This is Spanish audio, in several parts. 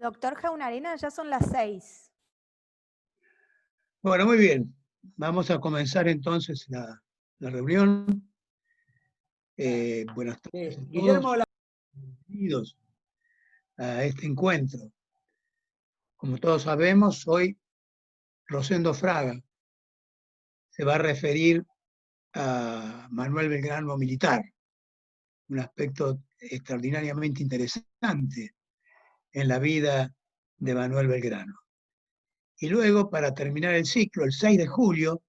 Doctor Jaunarena, ya son las 6. Bueno, muy bien. Vamos a comenzar entonces la reunión. Buenas tardes a Guillermo, todos. Bienvenidos a este encuentro. Como todos sabemos, hoy Rosendo Fraga se va a referir a Manuel Belgrano militar, un aspecto extraordinariamente interesante en la vida de Manuel Belgrano. Y luego, para terminar el ciclo, el 6 de julio,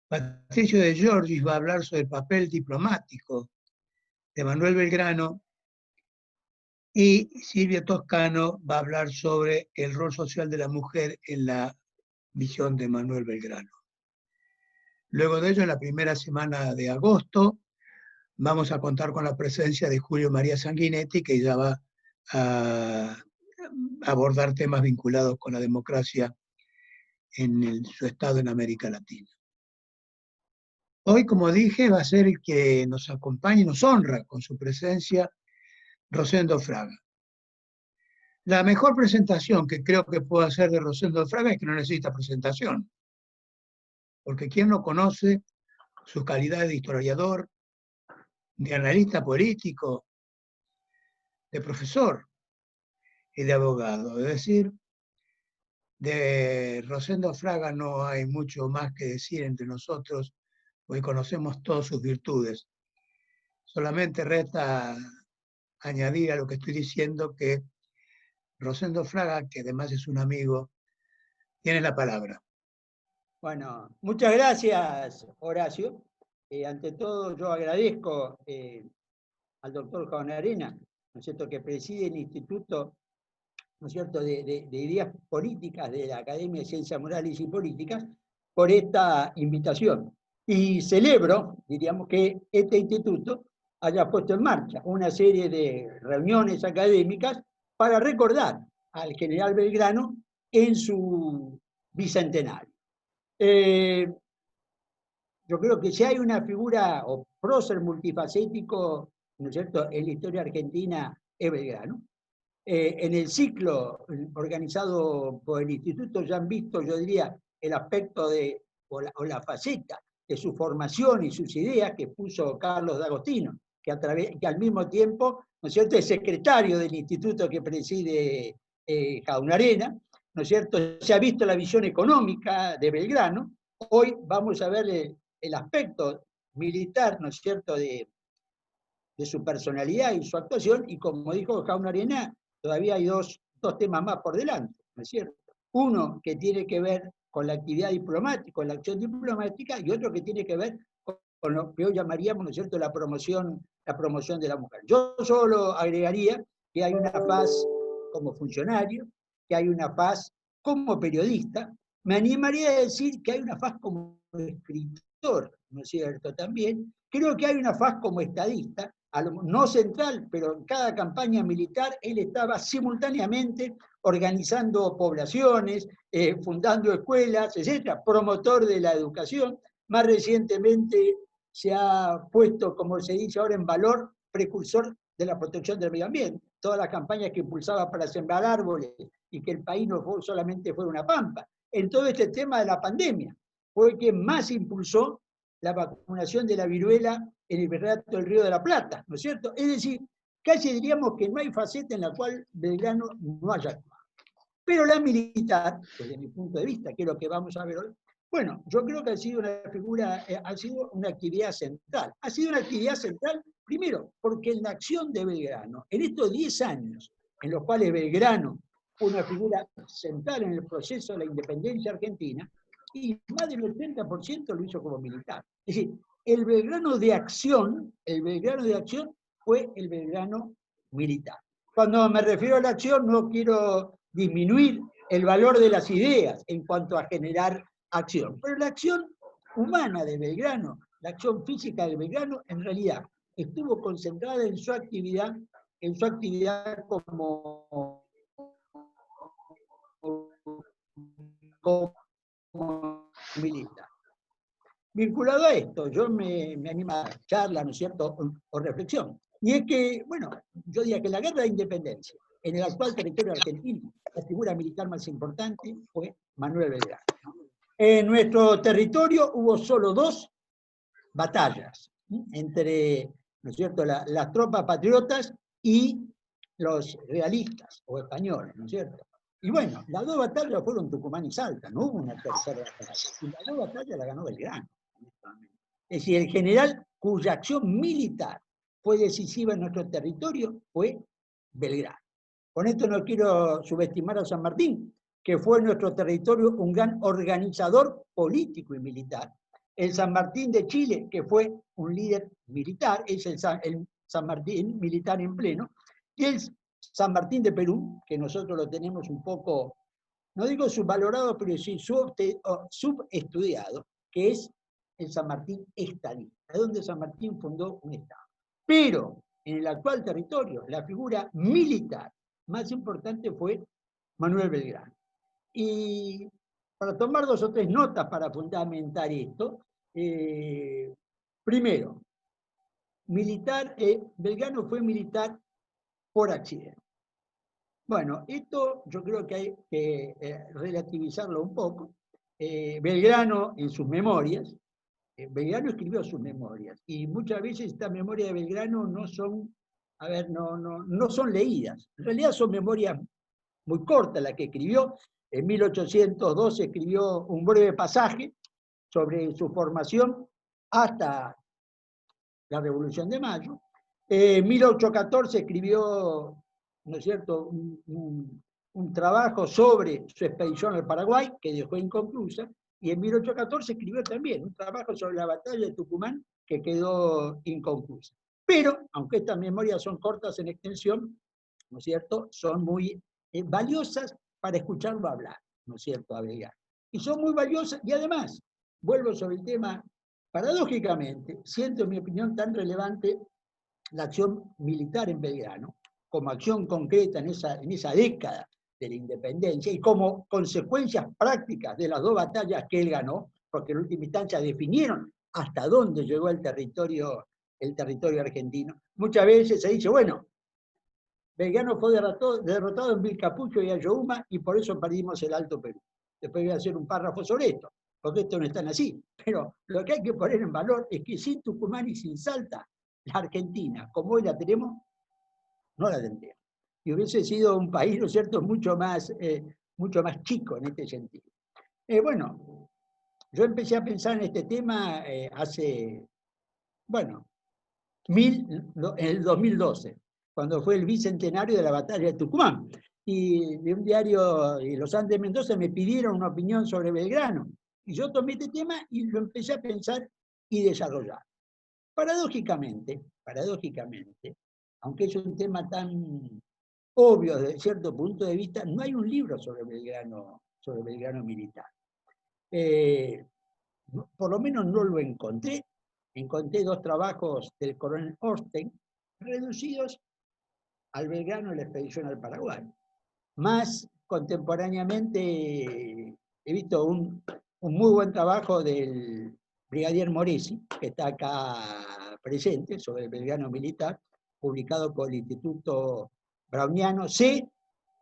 Patricio de Giorgis va a hablar sobre el papel diplomático de Manuel Belgrano y Silvia Toscano va a hablar sobre el rol social de la mujer en la visión de Manuel Belgrano. Luego de ello, en la primera semana de agosto, vamos a contar con la presencia de Julio María Sanguinetti, que ya va a abordar temas vinculados con la democracia en su estado en América Latina. Hoy, como dije, va a ser el que nos acompañe y nos honra con su presencia Rosendo Fraga. La mejor presentación que creo que puedo hacer de Rosendo Fraga es que no necesita presentación, porque quien no conoce sus calidades de historiador, de analista político, de profesor y de abogado. Es decir, de Rosendo Fraga no hay mucho más que decir entre nosotros, porque conocemos todas sus virtudes. Solamente resta añadir a lo que estoy diciendo que Rosendo Fraga, que además es un amigo, tiene la palabra. Bueno, muchas gracias, Horacio. Ante todo, yo agradezco al doctor Jaunarena, ¿no es cierto?, que preside el Instituto, ¿no es cierto?, de Ideas Políticas de la Academia de Ciencias Morales y Políticas, por esta invitación. Y celebro, diríamos, que este instituto haya puesto en marcha una serie de reuniones académicas para recordar al general Belgrano en su bicentenario. Yo creo que si hay una figura o prócer multifacético, ¿no es cierto?, en la historia argentina, es Belgrano. En el ciclo organizado por el Instituto ya han visto, yo diría, el aspecto o la faceta de su formación y sus ideas que puso Carlos D'Agostino, que al mismo tiempo, ¿no es cierto?, es secretario del instituto que preside Jaunarena, ¿no es cierto? Se ha visto la visión económica de Belgrano. Hoy vamos a ver el aspecto militar, ¿no es cierto?, de su personalidad y su actuación, y como dijo Jaunarena, todavía hay dos temas más por delante, ¿no es cierto? Uno que tiene que ver con la actividad diplomática, con la acción diplomática, y otro que tiene que ver con lo que hoy llamaríamos, ¿no es cierto?, la promoción de la mujer. Yo solo agregaría que hay una faz como funcionario, que hay una faz como periodista, me animaría a decir que hay una faz como escritor, ¿no es cierto?, también. Creo que hay una faz como estadista, no central, pero en cada campaña militar él estaba simultáneamente organizando poblaciones, fundando escuelas, etcétera, promotor de la educación. Más recientemente se ha puesto, como se dice ahora, en valor, precursor de la protección del medio ambiente. Todas las campañas que impulsaba para sembrar árboles y que el país no solamente fuera una pampa. En todo este tema de la pandemia, fue quien más impulsó la vacunación de la viruela en el Virreinato del Río de la Plata, ¿no es cierto? Es decir, casi diríamos que no hay faceta en la cual Belgrano no haya actuado. Pero la militar, desde mi punto de vista, que es lo que vamos a ver hoy, bueno, yo creo que ha sido una figura, ha sido una actividad central. Ha sido una actividad central, primero, porque en la acción de Belgrano, en estos 10 años, en los cuales Belgrano fue una figura central en el proceso de la independencia argentina, y más del 80% lo hizo como militar. Es decir, el Belgrano de acción fue el Belgrano militar. Cuando me refiero a la acción, no quiero disminuir el valor de las ideas en cuanto a generar acción, pero la acción humana de Belgrano, la acción física de Belgrano, en realidad estuvo concentrada en su actividad como militar. Vinculado a esto, yo me animo a charla, ¿no es cierto?, o reflexión. Y es que, bueno, yo diría que la guerra de independencia en el actual territorio argentino, la figura militar más importante fue Manuel Belgrano. En nuestro territorio hubo solo 2 batallas entre, ¿no es cierto?, las tropas patriotas y los realistas o españoles, ¿no es cierto? Y bueno, las 2 batallas fueron Tucumán y Salta, no hubo una tercera batalla. Y las 2 batallas la ganó Belgrano. Es decir, el general cuya acción militar fue decisiva en nuestro territorio fue Belgrano. Con esto no quiero subestimar a San Martín, que fue en nuestro territorio un gran organizador político y militar. El San Martín de Chile, que fue un líder militar, es el San Martín militar en pleno, y el San Martín de Perú, que nosotros lo tenemos un poco, no digo subvalorado, pero sí subestudiado, que es el San Martín estadista, donde San Martín fundó un estado. Pero en el actual territorio, la figura militar más importante fue Manuel Belgrano. Y para tomar 2 o 3 notas para fundamentar esto, primero, Belgrano fue militar por accidente. Bueno, esto yo creo que hay que relativizarlo un poco. Belgrano en sus memorias, Belgrano escribió sus memorias, y muchas veces estas memorias de Belgrano no son, no son leídas. En realidad son memorias muy cortas las que escribió. En 1812 escribió un breve pasaje sobre su formación hasta la Revolución de Mayo. En 1814 escribió, ¿no es cierto?, un trabajo sobre su expedición al Paraguay, que dejó inconclusa, y en 1814 escribió también un trabajo sobre la batalla de Tucumán, que quedó inconclusa. Pero, aunque estas memorias son cortas en extensión, ¿no es cierto?, son muy valiosas para escucharlo hablar, ¿no es cierto?, a Belgrano. Y son muy valiosas, y además, vuelvo sobre el tema, paradójicamente, siento en mi opinión tan relevante la acción militar en Belgrano, como acción concreta en esa década de la independencia, y como consecuencias prácticas de las 2 batallas que él ganó, porque en última instancia definieron hasta dónde llegó el territorio argentino. Muchas veces se dice, bueno, Belgrano fue derrotado en Vilcapugio y Ayohuma, y por eso perdimos el Alto Perú. Después voy a hacer un párrafo sobre esto, porque esto no es tan así. Pero lo que hay que poner en valor es que sin Tucumán y sin Salta, la Argentina, como hoy la tenemos, no la tendríamos. Y hubiese sido un país, ¿no es cierto?, mucho más chico en este sentido. Bueno, yo empecé a pensar en este tema hace, bueno, en el 2012, cuando fue el bicentenario de la batalla de Tucumán. Y de un diario de Los Andes de Mendoza me pidieron una opinión sobre Belgrano. Y yo tomé este tema y lo empecé a pensar y desarrollar. Paradójicamente, aunque es un tema tan obvio desde cierto punto de vista, no hay un libro sobre Belgrano militar. Por lo menos no lo encontré. Encontré 2 trabajos del coronel Orsten, reducidos al Belgrano y la expedición al Paraguay. Más contemporáneamente he visto un muy buen trabajo del brigadier Moresi, que está acá presente, sobre el Belgrano militar, publicado por el Instituto Browniano. Sé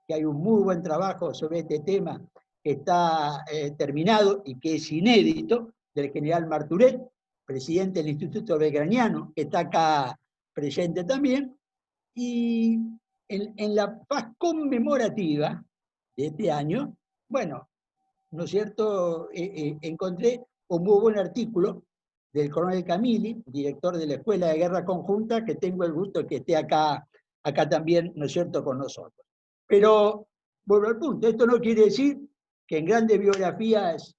que hay un muy buen trabajo sobre este tema que está terminado y que es inédito, del general Marturet, presidente del Instituto Belgraniano, que está acá presente también. Y en la paz conmemorativa de este año, bueno, ¿no es cierto?, encontré un muy buen artículo del coronel Camilli, director de la Escuela de Guerra Conjunta, que tengo el gusto de que esté acá también, ¿no es cierto?, con nosotros. Pero, vuelvo al punto, esto no quiere decir que en grandes biografías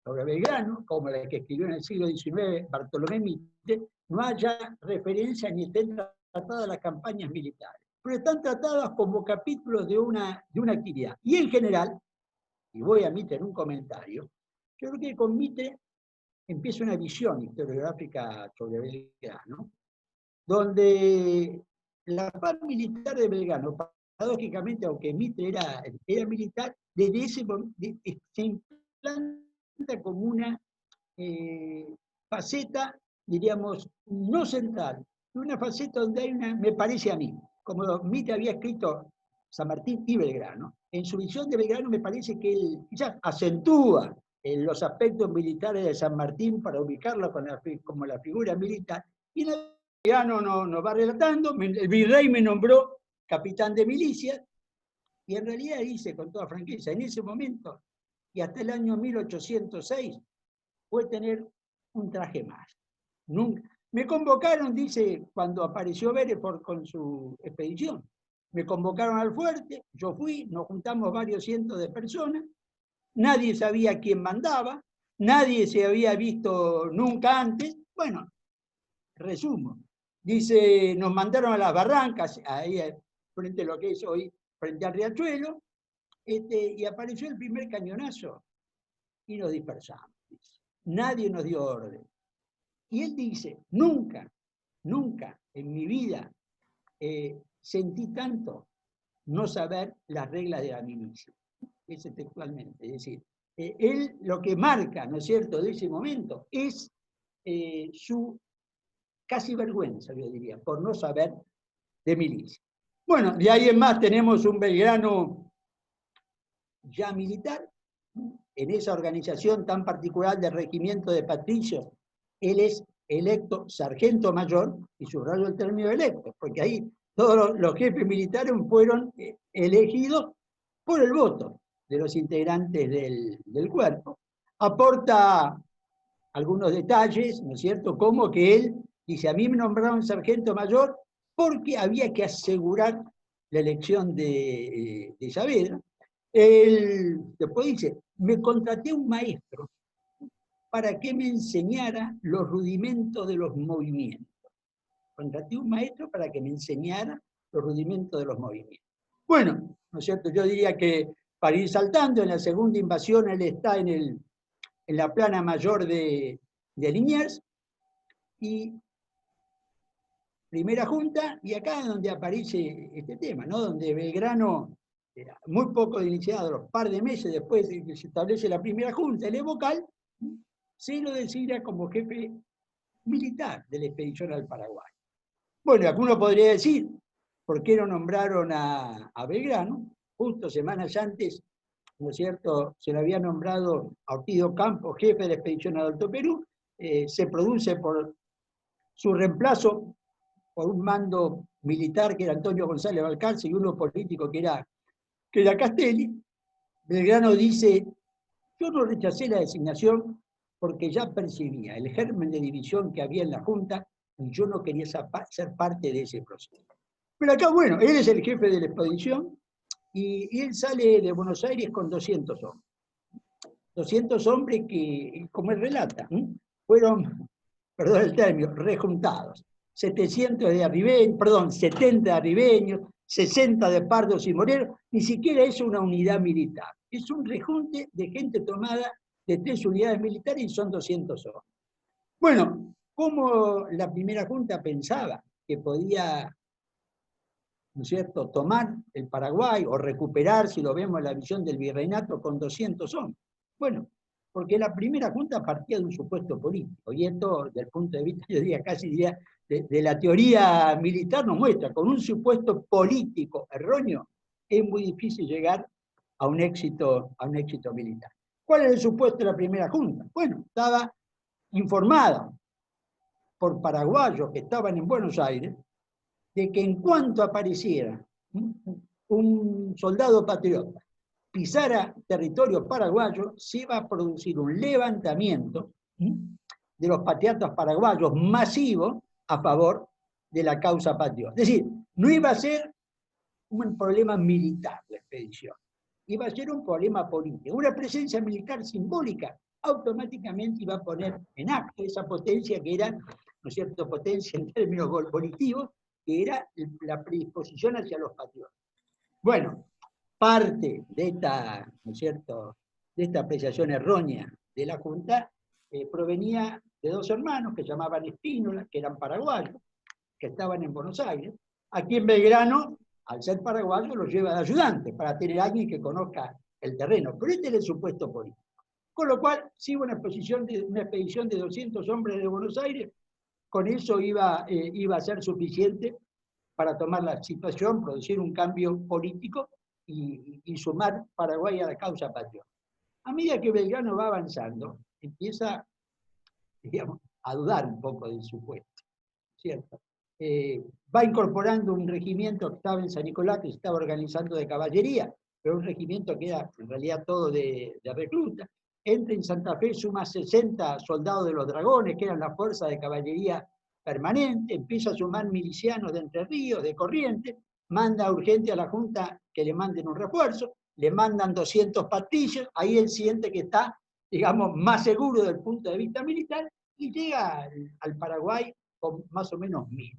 sobre Belgrano, como la que escribió en el siglo XIX Bartolomé Mitre, no haya referencia ni estén tratadas las campañas militares, pero están tratadas como capítulos de una actividad. Y en general, y voy a Mitre en un comentario, yo creo que con Mitre empieza una visión historiográfica sobre Belgrano, donde la paz militar de Belgrano, paradójicamente, aunque Mitre era militar, desde ese momento se implanta como una faceta, diríamos, no central, una faceta donde hay me parece a mí, como Mitre había escrito San Martín y Belgrano. En su visión de Belgrano me parece que él quizás acentúa los aspectos militares de San Martín para ubicarlo como la figura militar, y en Belgrano nos va relatando, el virrey me nombró capitán de milicias, y en realidad dice con toda franqueza, en ese momento, y hasta el año 1806, fue tener un traje más. Nunca. Me convocaron, dice, cuando apareció Bereford con su expedición. Me convocaron al fuerte, yo fui, nos juntamos varios cientos de personas, nadie sabía quién mandaba, nadie se había visto nunca antes. Bueno, resumo. Dice, nos mandaron a las barrancas, ahí frente a lo que es hoy, frente al riachuelo, y apareció el primer cañonazo y nos dispersamos. Nadie nos dio orden. Y él dice, nunca en mi vida sentí tanto no saber las reglas de la milicia. Ese textualmente. Es decir, él lo que marca, ¿no es cierto?, de ese momento es su casi vergüenza, yo diría, por no saber de milicia. Bueno, de ahí en más tenemos un Belgrano ya militar, en esa organización tan particular del regimiento de patricios. Él es electo sargento mayor, y subrayo el término electo, porque ahí todos los jefes militares fueron elegidos por el voto de los integrantes del cuerpo. Aporta algunos detalles, ¿no es cierto?, como que él dice, a mí me nombraron sargento mayor porque había que asegurar la elección de Saavedra. Él después dice, me contraté un maestro para que me enseñara los rudimentos de los movimientos. Contraté un maestro para que me enseñara los rudimentos de los movimientos. Bueno, ¿no es cierto? Yo diría que para ir saltando, en la segunda invasión él está en la plana mayor de Liniers, y primera junta, y acá es donde aparece este tema, ¿no? Donde Belgrano, muy poco iniciado, los par de meses después de que se establece la primera junta, el vocal, se lo designa como jefe militar de la expedición al Paraguay. Bueno, alguno podría decir, ¿por qué no nombraron a Belgrano? Justo semanas antes, ¿no es cierto?, se le había nombrado a Ortiz Campos jefe de la expedición al Alto Perú, se produce por su reemplazo por un mando militar que era Antonio González Balcarce y uno político que era Castelli. Belgrano dice, yo no rechacé la designación porque ya percibía el germen de división que había en la Junta y yo no quería ser parte de ese proceso. Pero acá, bueno, él es el jefe de la expedición y él sale de Buenos Aires con 200 hombres. 200 hombres que, como él relata, fueron, perdón el término, rejuntados. 70 de arribeños, 60 de pardos y moreros, ni siquiera es una unidad militar. Es un rejunte de gente tomada de 3 unidades militares y son 200 hombres. Bueno, ¿cómo la primera junta pensaba que podía, ¿no es cierto?, tomar el Paraguay o recuperar, si lo vemos en la visión del virreinato, con 200 hombres? Bueno, porque la primera junta partía de un supuesto político, y esto, desde el punto de vista, yo diría, casi diría, de la teoría militar nos muestra, con un supuesto político erróneo, es muy difícil llegar a un éxito militar. ¿Cuál es el supuesto de la primera junta? Bueno, estaba informada por paraguayos que estaban en Buenos Aires, de que en cuanto apareciera un soldado patriota pisara territorio paraguayo, se iba a producir un levantamiento de los patriotas paraguayos masivo a favor de la causa patriota. Es decir, no iba a ser un problema militar la expedición, iba a ser un problema político. Una presencia militar simbólica automáticamente iba a poner en acto esa potencia que era, ¿no es cierto?, potencia en términos volitivos, que era la predisposición hacia los patriotas. Bueno, parte de esta, ¿no es cierto?, de esta apreciación errónea de la Junta provenía de 2 hermanos que se llamaban Espínola, que eran paraguayos, que estaban en Buenos Aires. Aquí en Belgrano, al ser paraguayo, los lleva de ayudante para tener a alguien que conozca el terreno. Pero este era el supuesto político. Con lo cual, si una expedición de 200 hombres de Buenos Aires, con eso iba a ser suficiente para tomar la situación, producir un cambio político y sumar Paraguay a la causa patriota. A medida que Belgrano va avanzando, empieza, digamos, a dudar un poco de su puesto, ¿cierto? Va incorporando un regimiento que estaba en San Nicolás, que se estaba organizando de caballería, pero un regimiento que era en realidad todo de recluta. Entra en Santa Fe, suma 60 soldados de los Dragones, que eran la fuerza de caballería permanente, empieza a sumar milicianos de Entre Ríos, de Corrientes, manda urgente a la Junta que le manden un refuerzo, le mandan 200 pastillos, ahí él siente que está, digamos, más seguro desde el punto de vista militar, y llega al Paraguay con más o menos 1000.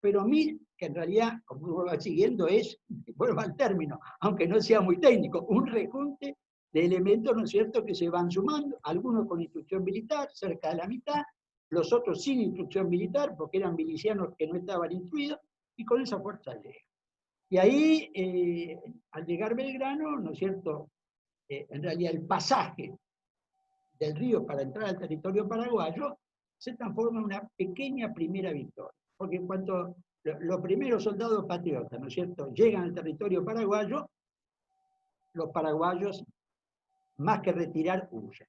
Pero 1000, que en realidad, como uno va siguiendo, es, vuelvo al término, aunque no sea muy técnico, un rejunte de elementos, ¿no es cierto?, que se van sumando, algunos con instrucción militar, cerca de la mitad, los otros sin instrucción militar, porque eran milicianos que no estaban instruidos, y con esa fuerza llega. Y ahí, al llegar Belgrano, ¿no es cierto?, en realidad el pasaje del río para entrar al territorio paraguayo se transforma en una pequeña primera victoria. Porque en cuanto los primeros soldados patriotas, ¿no es cierto?, llegan al territorio paraguayo, los paraguayos, más que retirar, huyen.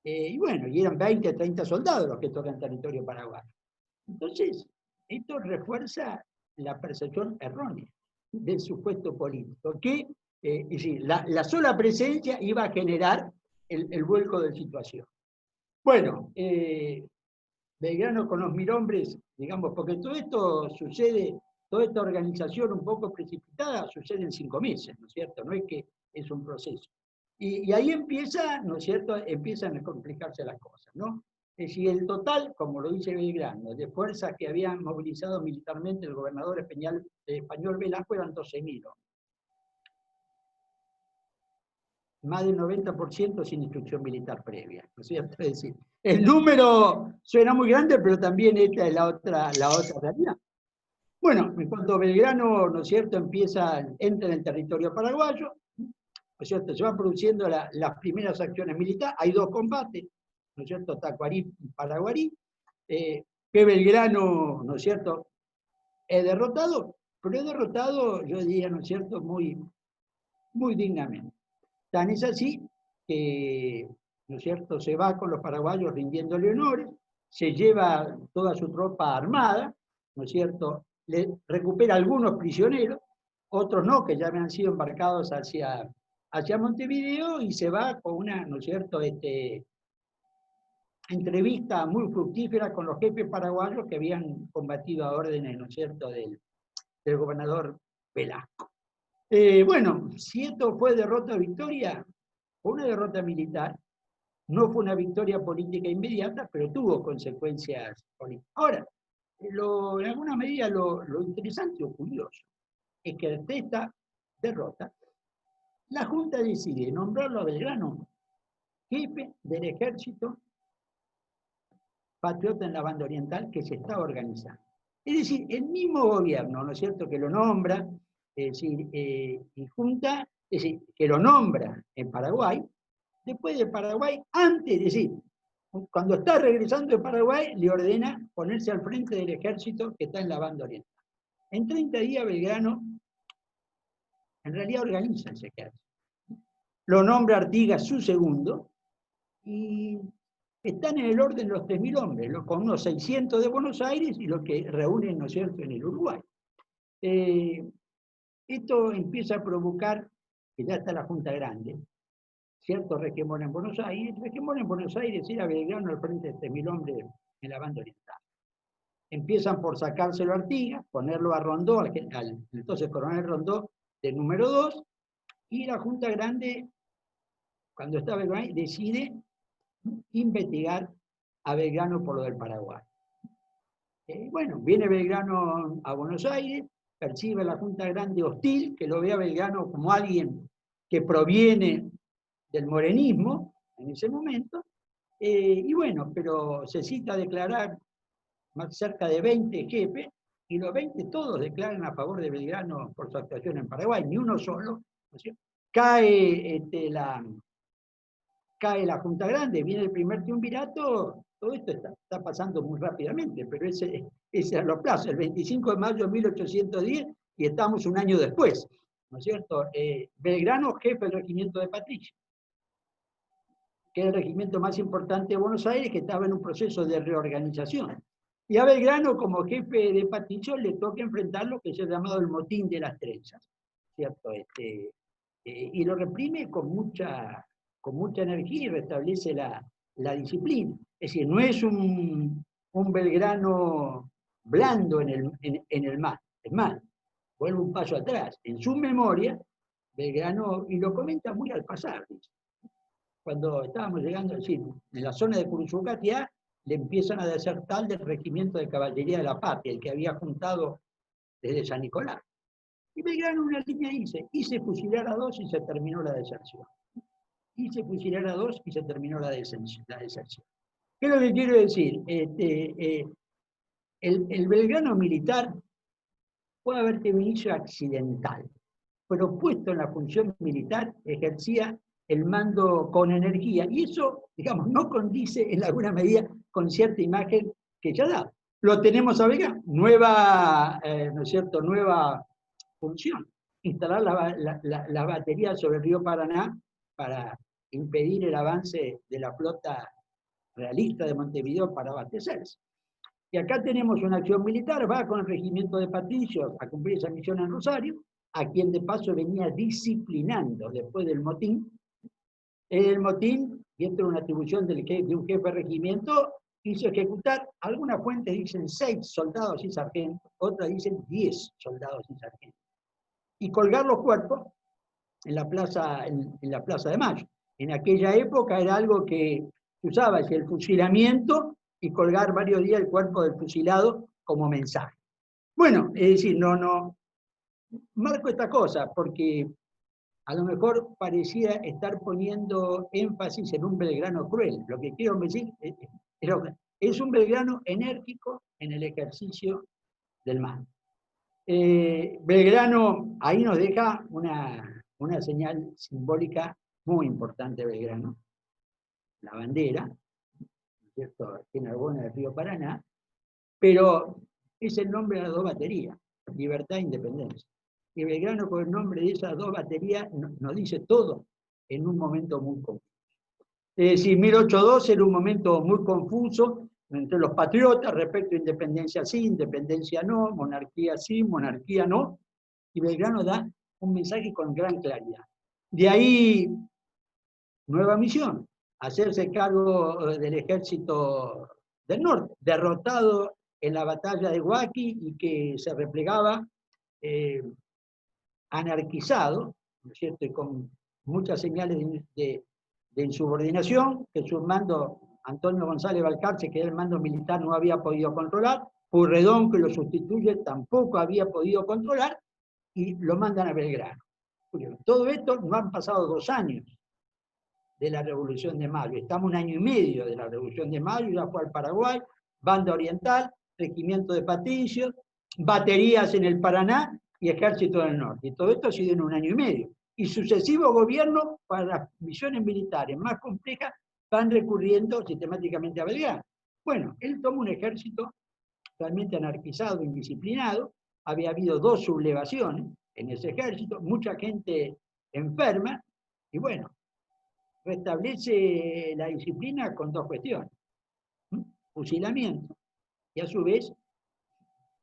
Y bueno, y eran 20, 30 soldados los que tocan territorio paraguayo. Entonces, esto refuerza la percepción errónea del supuesto político, que es decir, la sola presencia iba a generar el vuelco de situación. Bueno, Belgrano con los 1000 hombres, digamos, porque todo esto sucede, toda esta organización un poco precipitada sucede en 5 meses, ¿no es cierto? No es que es un proceso. Y ahí empieza, ¿no es cierto?, empiezan a complicarse las cosas, ¿no? Es decir, el total, como lo dice Belgrano, de fuerzas que habían movilizado militarmente el gobernador español Velasco eran 12.000 hombres. Más del 90% sin instrucción militar previa, ¿no es cierto? Es decir, el número suena muy grande, pero también esta es la otra realidad. Bueno, en cuanto Belgrano, ¿no es cierto?, entra en el territorio paraguayo, ¿no es cierto?, se van produciendo las primeras acciones militares, hay 2 combates, ¿no es cierto?, Tacuarí y Paraguarí, que Belgrano, ¿no es cierto?, es derrotado, pero es derrotado, yo diría, ¿no es cierto?, muy, muy dignamente. Tan es así que, ¿no es cierto?, se va con los paraguayos rindiéndole honores, se lleva toda su tropa armada, ¿no es cierto?, le recupera algunos prisioneros, otros no, que ya habían sido embarcados hacia Montevideo, y se va con una, ¿no es cierto?, entrevista muy fructífera con los jefes paraguayos que habían combatido a órdenes, ¿no es cierto?, del gobernador Velasco. Bueno, si esto fue derrota o victoria, fue una derrota militar, no fue una victoria política inmediata, pero tuvo consecuencias políticas. Ahora, en alguna medida lo interesante o curioso es que ante esta derrota, la Junta decide nombrarlo a Belgrano jefe del ejército patriota en la banda oriental que se está organizando. Es decir, el mismo gobierno, ¿no es cierto?, que lo nombra, es decir, y Junta, es decir, que lo nombra en Paraguay, después de Paraguay, antes, es decir, cuando está regresando de Paraguay, le ordena ponerse al frente del ejército que está en la banda oriental. En 30 días Belgrano, en realidad, organiza ese ejército. Lo nombra Artigas su segundo, y están en el orden los 3.000 hombres, con unos 600 de Buenos Aires y los que reúnen, ¿no es cierto?, en el Uruguay. Esto empieza a provocar que ya está la Junta Grande, cierto requemor en Buenos Aires. Requemor en Buenos Aires era Belgrano al frente de 3.000 hombres en la banda oriental. Empiezan por sacárselo a Artigas, ponerlo a Rondó, al entonces coronel Rondó, del número 2, y la Junta Grande, cuando está Belgrano, decide investigar a Belgrano por lo del Paraguay. Bueno, viene Belgrano a Buenos Aires, percibe la Junta Grande hostil, que lo ve a Belgrano como alguien que proviene del morenismo en ese momento, y bueno, pero se cita a declarar más cerca de 20 jefes, y los 20 todos declaran a favor de Belgrano por su actuación en Paraguay, ni uno solo, ¿no es cierto? Cae la Junta Grande, viene el primer triunvirato, Todo esto está pasando muy rápidamente, pero ese es los plazos. El 25 de mayo de 1810 y estamos un año después, ¿no es cierto? Belgrano, jefe del regimiento de Patricio, que era el regimiento más importante de Buenos Aires, que estaba en un proceso de reorganización. Y a Belgrano, como jefe de Patricio, le toca enfrentar lo que se ha llamado el motín de las trenzas, ¿cierto? Y lo reprime con mucha energía y restablece la disciplina. Es decir, no es un Belgrano blando en el mal. Es más, vuelve un paso atrás. En su memoria, Belgrano, y lo comenta muy al pasar, dice, cuando estábamos llegando, es decir, en la zona de Curuzúcatia, le empiezan a desertar del regimiento de caballería de la Patria, el que había juntado desde San Nicolás. Y Belgrano una línea dice, hice fusilar a 2 y se terminó la deserción. Hice fusilar a 2 y se terminó la deserción. ¿Qué es lo que quiero decir? El Belgrano militar puede haber tenido un inicio accidental, pero puesto en la función militar ejercía el mando con energía, y eso, digamos, no condice en alguna medida con cierta imagen que ya da. Lo tenemos a Belgrano, nueva, ¿no es cierto?, nueva función, instalar las baterías sobre el río Paraná para impedir el avance de la flota realista de Montevideo para abastecerse. Y acá tenemos una acción militar, va con el regimiento de Patricio a cumplir esa misión en Rosario, a quien de paso venía disciplinando después del motín. El motín, y esto es una atribución de un jefe de regimiento, hizo ejecutar, algunas fuentes dicen 6 soldados y sargentos, otras dicen 10 soldados y sargentos, y colgar los cuerpos en la plaza de Mayo. En aquella época era algo que se usaba, es el fusilamiento, y colgar varios días el cuerpo del fusilado como mensaje. Bueno, es decir, no marco esta cosa porque a lo mejor parecía estar poniendo énfasis en un Belgrano cruel. Lo que quiero decir es un Belgrano enérgico en el ejercicio del mando. Belgrano ahí nos deja una señal simbólica muy importante, Belgrano, la bandera, ¿cierto?, en Arbona del río Paraná, pero es el nombre de las 2 baterías, Libertad e Independencia. Y Belgrano, con el nombre de esas 2 baterías, nos dice todo en un momento muy confuso. Es decir, 1812 era un momento muy confuso entre los patriotas respecto a independencia sí, independencia no, monarquía sí, monarquía no, y Belgrano da un mensaje con gran claridad. De ahí, nueva misión, hacerse cargo del ejército del norte, derrotado en la batalla de Huaki y que se replegaba anarquizado, ¿no es cierto?, y con muchas señales de insubordinación, que su mando, Antonio González Balcarce, que era el mando militar, no había podido controlar, Pueyrredón, que lo sustituye, tampoco había podido controlar, y lo mandan a Belgrano. Todo esto no han pasado 2 años de la Revolución de Mayo, estamos 1 año y medio de la Revolución de Mayo, ya fue al Paraguay, banda oriental, regimiento de Patricio, baterías en el Paraná y ejército del norte. Y todo esto ha sido en 1 año y medio. Y sucesivos gobiernos, para las misiones militares más complejas, van recurriendo sistemáticamente a Belgrano. Bueno, él toma un ejército totalmente anarquizado, indisciplinado, había habido 2 sublevaciones en ese ejército, mucha gente enferma, y bueno, restablece la disciplina con 2 cuestiones: fusilamiento y a su vez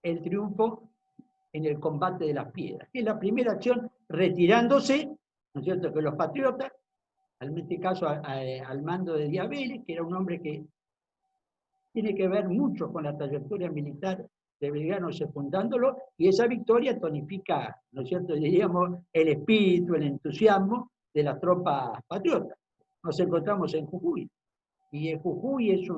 el triunfo en el combate de las piedras, que es la primera acción retirándose, ¿no es cierto?, que los patriotas, en este caso al mando de Díaz Vélez, que era un hombre que tiene que ver mucho con la trayectoria militar de Belgrano, secundándolo, y esa victoria tonifica, ¿no es cierto?, diríamos, el espíritu, el entusiasmo de las tropas patriotas. Nos encontramos en Jujuy, y en Jujuy es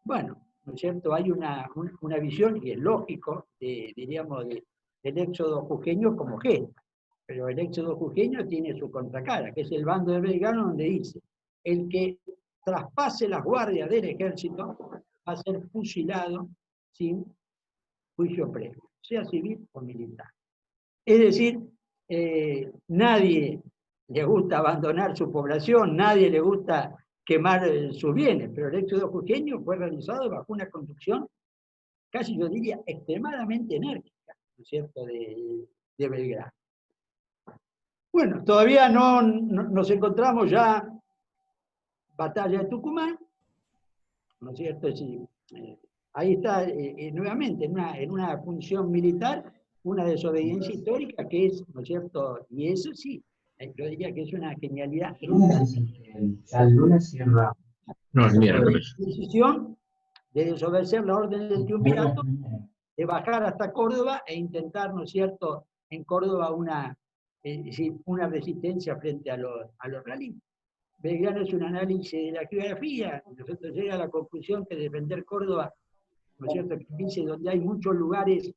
bueno, ¿no es cierto?, hay una visión, y es lógico, diríamos, del éxodo jujeño como gesta, pero el éxodo jujeño tiene su contracara, que es el bando de Belgrano, donde dice: el que traspase las guardias del ejército va a ser fusilado sin juicio previo, sea civil o militar. Es decir, nadie le gusta abandonar su población, nadie le gusta quemar sus bienes, pero el éxodo jujeño fue realizado bajo una conducción, casi yo diría, extremadamente enérgica, ¿no es cierto?, de Belgrano. Bueno, todavía no nos encontramos ya batalla de Tucumán, ¿no es cierto? Sí, ahí está nuevamente en una función militar, una desobediencia histórica que es, ¿no es cierto? Y eso sí, yo diría que es una genialidad. Luna cierra. No, el miércoles. Decisión de desobedecer la orden del triunvirato, de bajar hasta Córdoba e intentar, ¿no es cierto?, en Córdoba una resistencia frente a los realistas. Belgrano es un análisis de la geografía, nosotros llega a la conclusión que defender Córdoba, ¿no es cierto?, que dice donde hay muchos lugares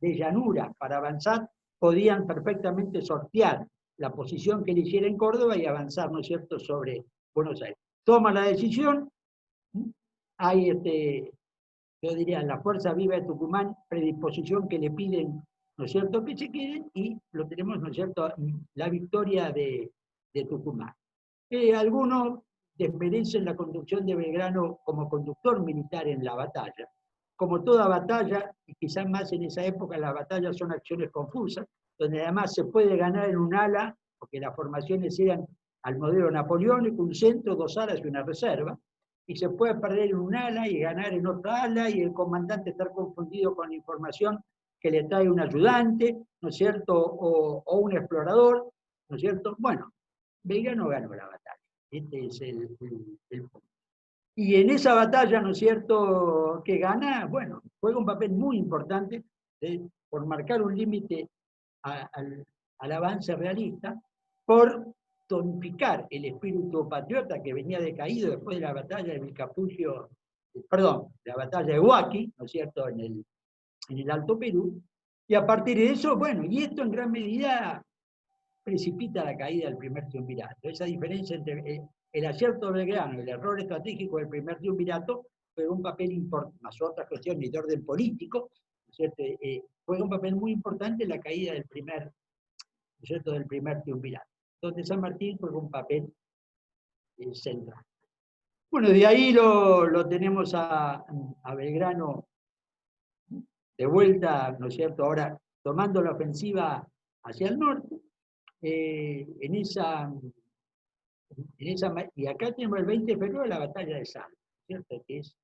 de llanura para avanzar, podían perfectamente sortear la posición que le hiciera en Córdoba y avanzar, ¿no es cierto?, sobre Buenos Aires. Toma la decisión, hay, yo diría, la Fuerza Viva de Tucumán, predisposición que le piden, ¿no es cierto?, que se queden, y lo tenemos, ¿no es cierto?, la victoria de Tucumán. Algunos desmerecen la conducción de Belgrano como conductor militar en la batalla. Como toda batalla, y quizás más en esa época, las batallas son acciones confusas, donde además se puede ganar en un ala, porque las formaciones eran al modelo napoleónico, un centro, dos alas y una reserva, y se puede perder en un ala y ganar en otra ala, y el comandante estar confundido con la información que le trae un ayudante, ¿no es cierto?, o un explorador, ¿no es cierto? Bueno, Belgrano ganó la batalla. Este es el punto. Y en esa batalla, ¿no es cierto?, que gana, bueno, juega un papel muy importante por marcar un límite al avance realista, por tonificar el espíritu patriota que venía decaído después de la batalla de Vilcapugio, la batalla de Huaki, ¿no es cierto?, en el Alto Perú, y a partir de eso, bueno, y esto en gran medida precipita la caída del primer triunvirato. Esa diferencia entre el acierto de Belgrano y el error estratégico del primer triunvirato juega un papel importante, más otras cuestiones de orden político, ¿no es cierto?, juega un papel muy importante en la caída del primer, ¿no es cierto?, del primer triunvirato, donde San Martín juega un papel central. Bueno, de ahí lo tenemos a Belgrano de vuelta, ¿no es cierto?, ahora tomando la ofensiva hacia el norte. Y acá tenemos el 20 de febrero la batalla de Salta, ¿cierto?, que es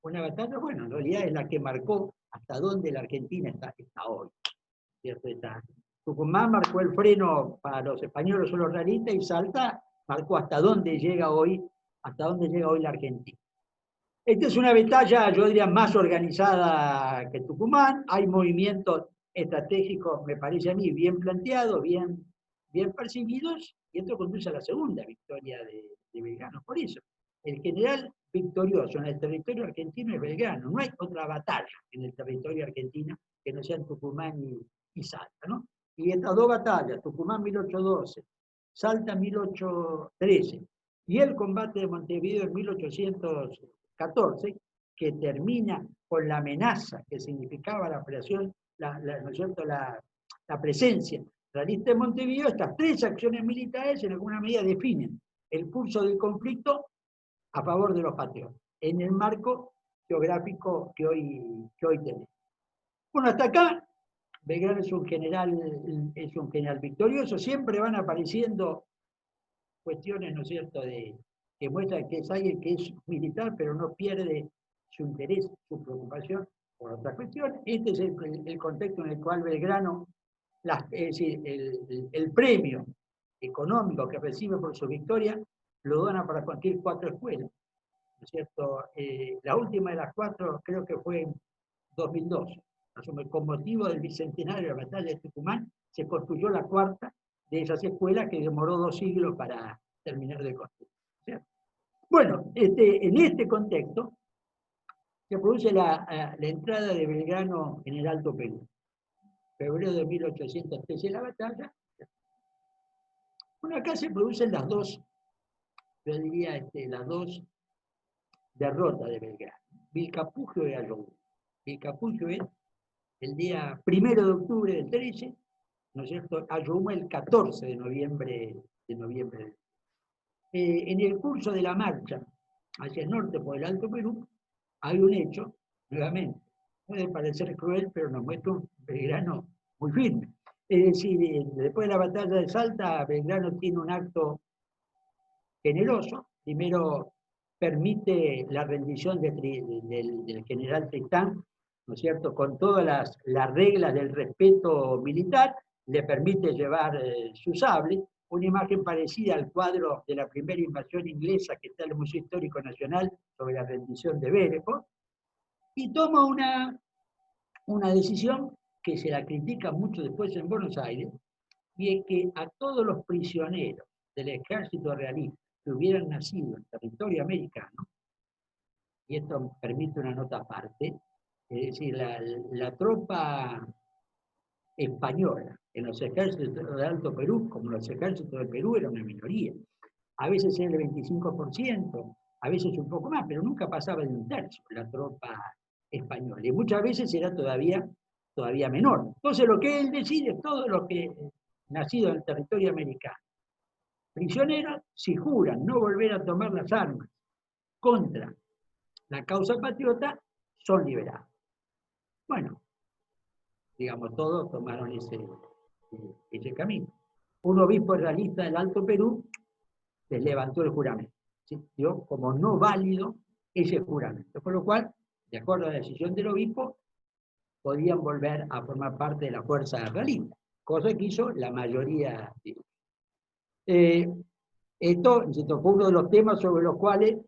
una batalla, bueno, en realidad es la que marcó hasta dónde la Argentina está hoy, ¿cierto? Tucumán marcó el freno para los españoles o los realistas, y Salta marcó hasta dónde llega hoy la Argentina. Esta es una batalla, yo diría, más organizada que Tucumán, hay movimientos estratégicos, me parece a mí, bien planteados, bien percibidos, y esto conduce a la segunda victoria de Belgrano. Por eso, el general victorioso en el territorio argentino es Belgrano. No hay otra batalla en el territorio argentino que no sean Tucumán y Salta, ¿no? Y estas dos batallas, Tucumán 1812, Salta 1813, y el combate de Montevideo en 1814, que termina con la amenaza que significaba la operación, ¿no es cierto?, la presencia realista de Montevideo. Estas tres acciones militares en alguna medida definen el curso del conflicto a favor de los patriotas, en el marco geográfico que hoy tenemos. Bueno, hasta acá, Belgrano es un general victorioso. Siempre van apareciendo cuestiones, ¿no es cierto?, que muestran que es alguien que es militar, pero no pierde su interés, su preocupación por otras cuestiones. Este es el contexto en el cual Belgrano, es decir, el premio económico que recibe por su victoria, lo dona para construir 4 escuelas, ¿no es cierto? La última de las 4 creo que fue en 2002. Con motivo del bicentenario de la batalla de Tucumán, se construyó la 4ª de esas escuelas, que demoró 2 siglos para terminar de construir, ¿cierto? Bueno, en este contexto se produce la entrada de Belgrano en el Alto Perú. Febrero de 1813 la batalla. Bueno, acá se producen las dos, yo diría, las dos derrotas de Belgrano. Vilcapugio y Ayohuma. Vilcapugio es el día 1 de octubre del 13, ¿no es cierto? Ayohuma el 14 de noviembre. en el curso de la marcha hacia el norte por el Alto Perú, hay un hecho, nuevamente, puede parecer cruel, pero nos muestra un Belgrano muy firme. Es decir, después de la batalla de Salta, Belgrano tiene un acto generoso. Primero permite la rendición del general Tristán, ¿no es cierto?, con todas las reglas del respeto militar, le permite llevar su sable, una imagen parecida al cuadro de la primera invasión inglesa que está en el Museo Histórico Nacional sobre la rendición de Belgrano, y toma una decisión que se la critica mucho después en Buenos Aires, y es que a todos los prisioneros del ejército realista que hubieran nacido en territorio americano, y esto permite una nota aparte, es decir, la tropa española en los ejércitos del Alto Perú, como los ejércitos del Perú, era una minoría. A veces era el 25%, a veces un poco más, pero nunca pasaba de un tercio la tropa española. Y muchas veces era todavía menor. Entonces lo que él decide es todo lo que nacido en el territorio americano. Prisioneros, si juran no volver a tomar las armas contra la causa patriota, son liberados. Bueno, digamos, todos tomaron ese camino. Un obispo realista del Alto Perú les levantó el juramento, ¿sí? Dio como no válido ese juramento, por lo cual, de acuerdo a la decisión del obispo, podían volver a formar parte de la fuerza realista, cosa que hizo la mayoría de ellos. Esto fue uno de los temas sobre los cuales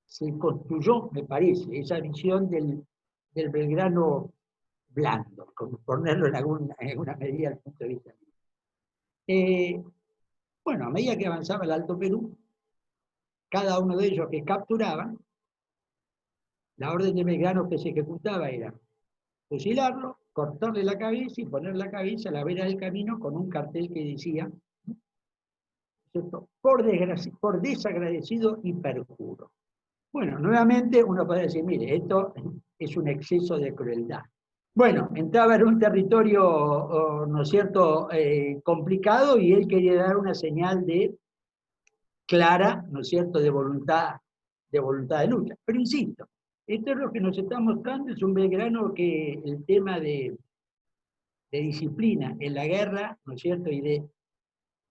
se construyó, me parece, esa visión del Belgrano blando, como ponerlo en alguna medida desde el punto de vista. Bueno, a medida que avanzaba el Alto Perú, cada uno de ellos que capturaban, la orden de Belgrano que se ejecutaba era fusilarlo, cortarle la cabeza y poner la cabeza a la vera del camino con un cartel que decía, ¿cierto?, por desagradecido y perjuro. Bueno, nuevamente uno puede decir, mire, esto es un exceso de crueldad. Bueno, entraba en un territorio, ¿no es cierto?, complicado, y él quería dar una señal clara, ¿no es cierto?, de voluntad de lucha. Pero insisto, esto es lo que nos está mostrando, es un Belgrano que el tema de disciplina en la guerra, ¿no es cierto?, y de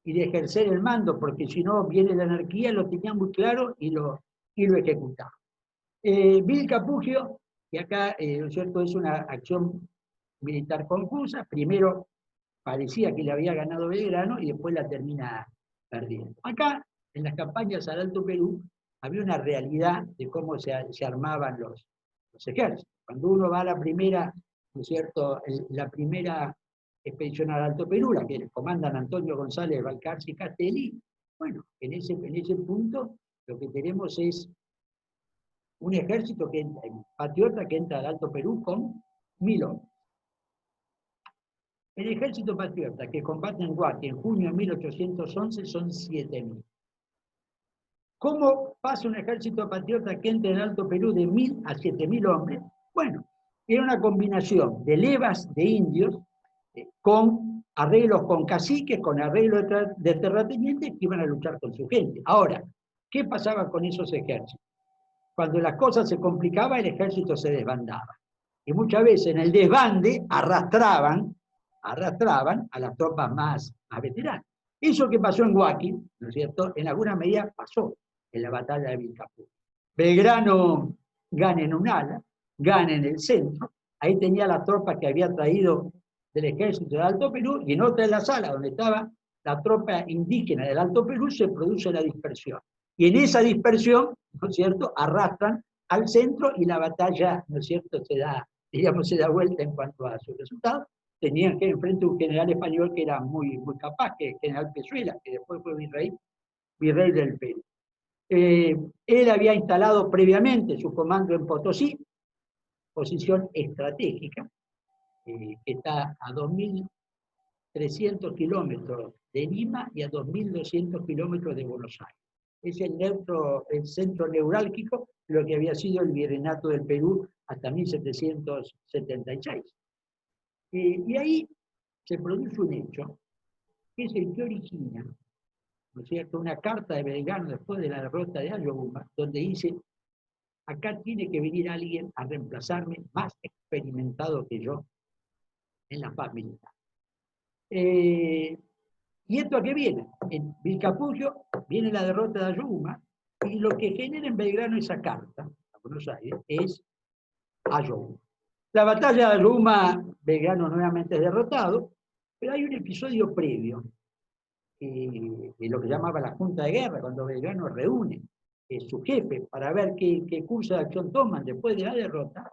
ejercer el mando, porque si no viene la anarquía, lo tenía muy claro y lo ejecutaba. Vilcapugio, que acá, ¿no es cierto?, es una acción militar confusa. Primero parecía que le había ganado Belgrano y después la termina perdiendo. Acá, en las campañas al Alto Perú, había una realidad de cómo se armaban los ejércitos. Cuando uno va a la primera, ¿no es cierto?, la primera expedición al Alto Perú, la que comandan Antonio González, Balcarce y Castelli, bueno, en ese punto lo que tenemos es un ejército patriota que entra al Alto Perú con 1000 hombres. El ejército patriota que combate en Huaque en junio de 1811 son 7000. ¿Cómo pasa un ejército patriota que entra en el Alto Perú de 1000 a 7000 hombres? Bueno, era una combinación de levas de indios con arreglos con caciques, con arreglos de terratenientes que iban a luchar con su gente. Ahora, ¿qué pasaba con esos ejércitos? Cuando las cosas se complicaban, el ejército se desbandaba. Y muchas veces en el desbande arrastraban a las tropas más veteranas. Eso que pasó en Huaki, ¿no es cierto?, en alguna medida pasó en la batalla de Vilcapugio. Belgrano gana en un ala, gana en el centro, ahí tenía la tropa que había traído del ejército del Alto Perú, y en otra de la sala, donde estaba la tropa indígena del Alto Perú, se produce la dispersión. Y en esa dispersión, ¿no es cierto?, arrastran al centro y la batalla, ¿no es cierto?, se da vuelta en cuanto a su resultado. Tenían que enfrente un general español que era muy capaz, que es el general Pezuela, que después fue virrey del Perú. Él había instalado previamente su comando en Potosí, posición estratégica, que está a 2300 kilómetros de Lima y a 2200 kilómetros de Buenos Aires. Es el centro neurálgico de lo que había sido el virreinato del Perú hasta 1776. Y ahí se produce un hecho, que es el que origina ¿no es cierto?, una carta de Belgrano después de la derrota de Ayohuma, donde dice: acá tiene que venir alguien a reemplazarme más experimentado que yo en la paz militar. ¿Y esto a qué viene? En Vilcapugio viene la derrota de Ayohuma, y lo que genera en Belgrano esa carta, a Buenos Aires, es Ayohuma. La batalla de Ayohuma, Belgrano nuevamente es derrotado, pero hay un episodio previo, de lo que llamaba la Junta de Guerra, cuando Belgrano reúne su jefe para ver qué curso de acción toman después de la derrota,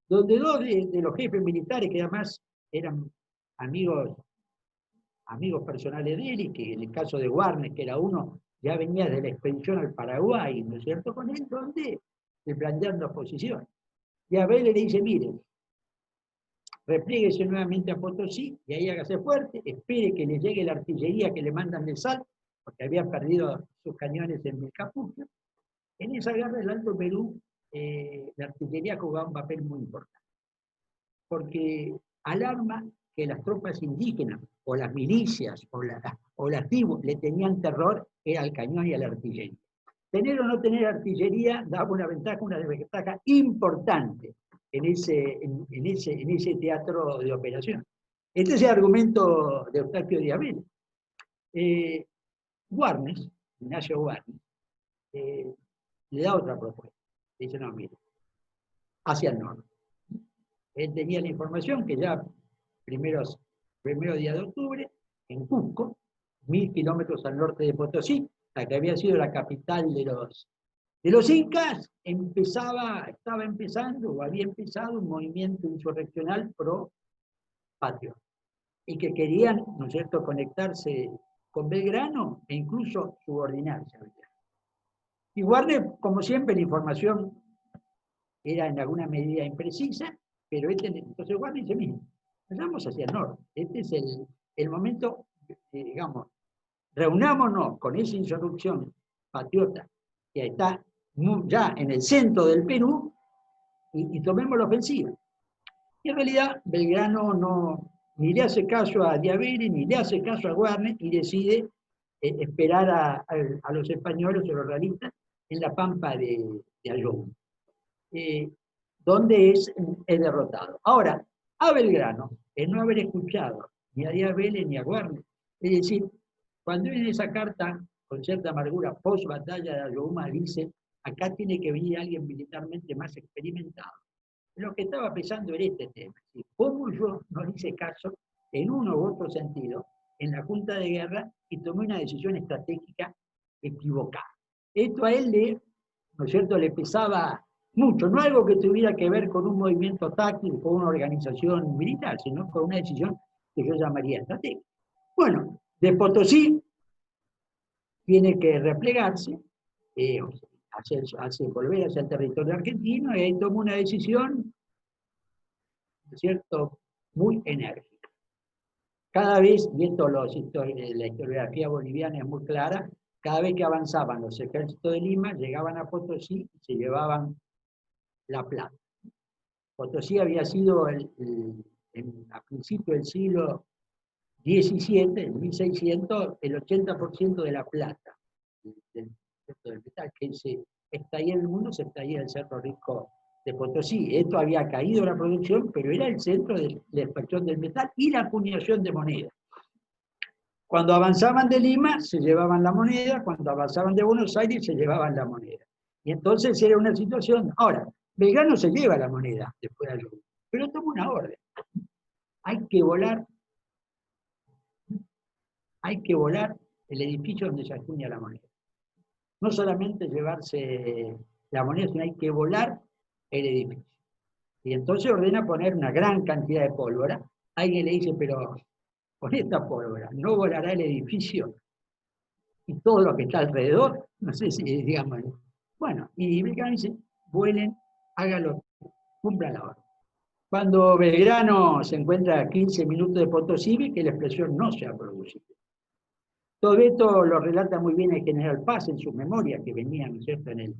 donde dos de los jefes militares, que además eran amigos personales de él, y que en el caso de Warnes, que era uno, ya venía de la expedición al Paraguay, ¿no es cierto?, con él, donde le plantean dos posiciones. Y a Vélez le dice: mire, replieguese nuevamente a Potosí, y ahí hágase fuerte, espere que le llegue la artillería que le mandan de Sal, porque había perdido sus cañones en Vilcapugio. En esa guerra del Alto Perú, la artillería jugaba un papel muy importante, porque alarma que las tropas indígenas, o las milicias, o las tribus, le tenían terror, era al cañón y a la artillería. Tener o no tener artillería daba una desventaja importante en ese teatro de operación. Este es el argumento de Eustaquio Díaz Vélez. Warnes, Ignacio Warnes, le da otra propuesta. Dice: no, mire, hacia el norte. Él tenía la información que ya primero día de octubre, en Cusco, 1000 kilómetros al norte de Potosí, la que había sido la capital de los incas, estaba empezando, o había empezado, un movimiento insurreccional pro-patrio, y que querían, ¿no es cierto?, conectarse con Belgrano e incluso subordinarse a Belgrano. Y Warnes, como siempre, la información era en alguna medida imprecisa, pero entonces Warnes dice: mire, vayamos hacia el norte, este es el momento, digamos, reunámonos con esa insurrección patriota que está ya en el centro del Perú, y tomemos la ofensiva. Y en realidad Belgrano ni le hace caso a Díaz Vélez, ni le hace caso a Warnes, y decide esperar a los españoles o los realistas en la pampa de Ayohuma, donde es derrotado. Ahora, a Belgrano, el no haber escuchado ni a Díaz Vélez ni a Warnes, es decir, cuando en esa carta, con cierta amargura, post batalla de Ayohuma, dice: acá tiene que venir alguien militarmente más experimentado. Lo que estaba pensando era este tema: ¿cómo yo no hice caso, en uno u otro sentido, en la Junta de Guerra, y tomé una decisión estratégica equivocada? Esto a él ¿no es cierto?, le pesaba mucho, no algo que tuviera que ver con un movimiento táctico, con una organización militar, sino con una decisión que yo llamaría estratégica. Bueno, de Potosí tiene que replegarse, volver hacia el territorio argentino, y ahí toma una decisión, ¿no es cierto?, muy enérgica. Cada vez, y esto la historiografía boliviana es muy clara, cada vez que avanzaban los ejércitos de Lima, llegaban a Potosí y se llevaban La Plata. Potosí había sido, a principios del siglo XVII, en 1600, el 80% de la plata, del metal que se extraía en el mundo, se extraía del Cerro Rico de Potosí. Esto había caído la producción, pero era el centro de la extracción del metal y la acuñación de moneda. Cuando avanzaban de Lima, se llevaban la moneda; cuando avanzaban de Buenos Aires, se llevaban la moneda. Y entonces era una situación. Ahora, Belgrano se lleva la moneda después de algo, pero toma una orden: hay que volar el edificio donde se acuña la moneda. No solamente llevarse la moneda, sino hay que volar el edificio. Y entonces ordena poner una gran cantidad de pólvora. Alguien le dice: pero con esta pólvora, ¿no volará el edificio y todo lo que está alrededor? No sé si, digamos. Bueno, y Belgrano dice: vuelen, hágalo, cumplan la orden. Cuando Belgrano se encuentra a 15 minutos de Potosí, ve que la explosión no se ha producido. Todo esto lo relata muy bien el general Paz en sus memorias, que venían, ¿no es cierto?, en el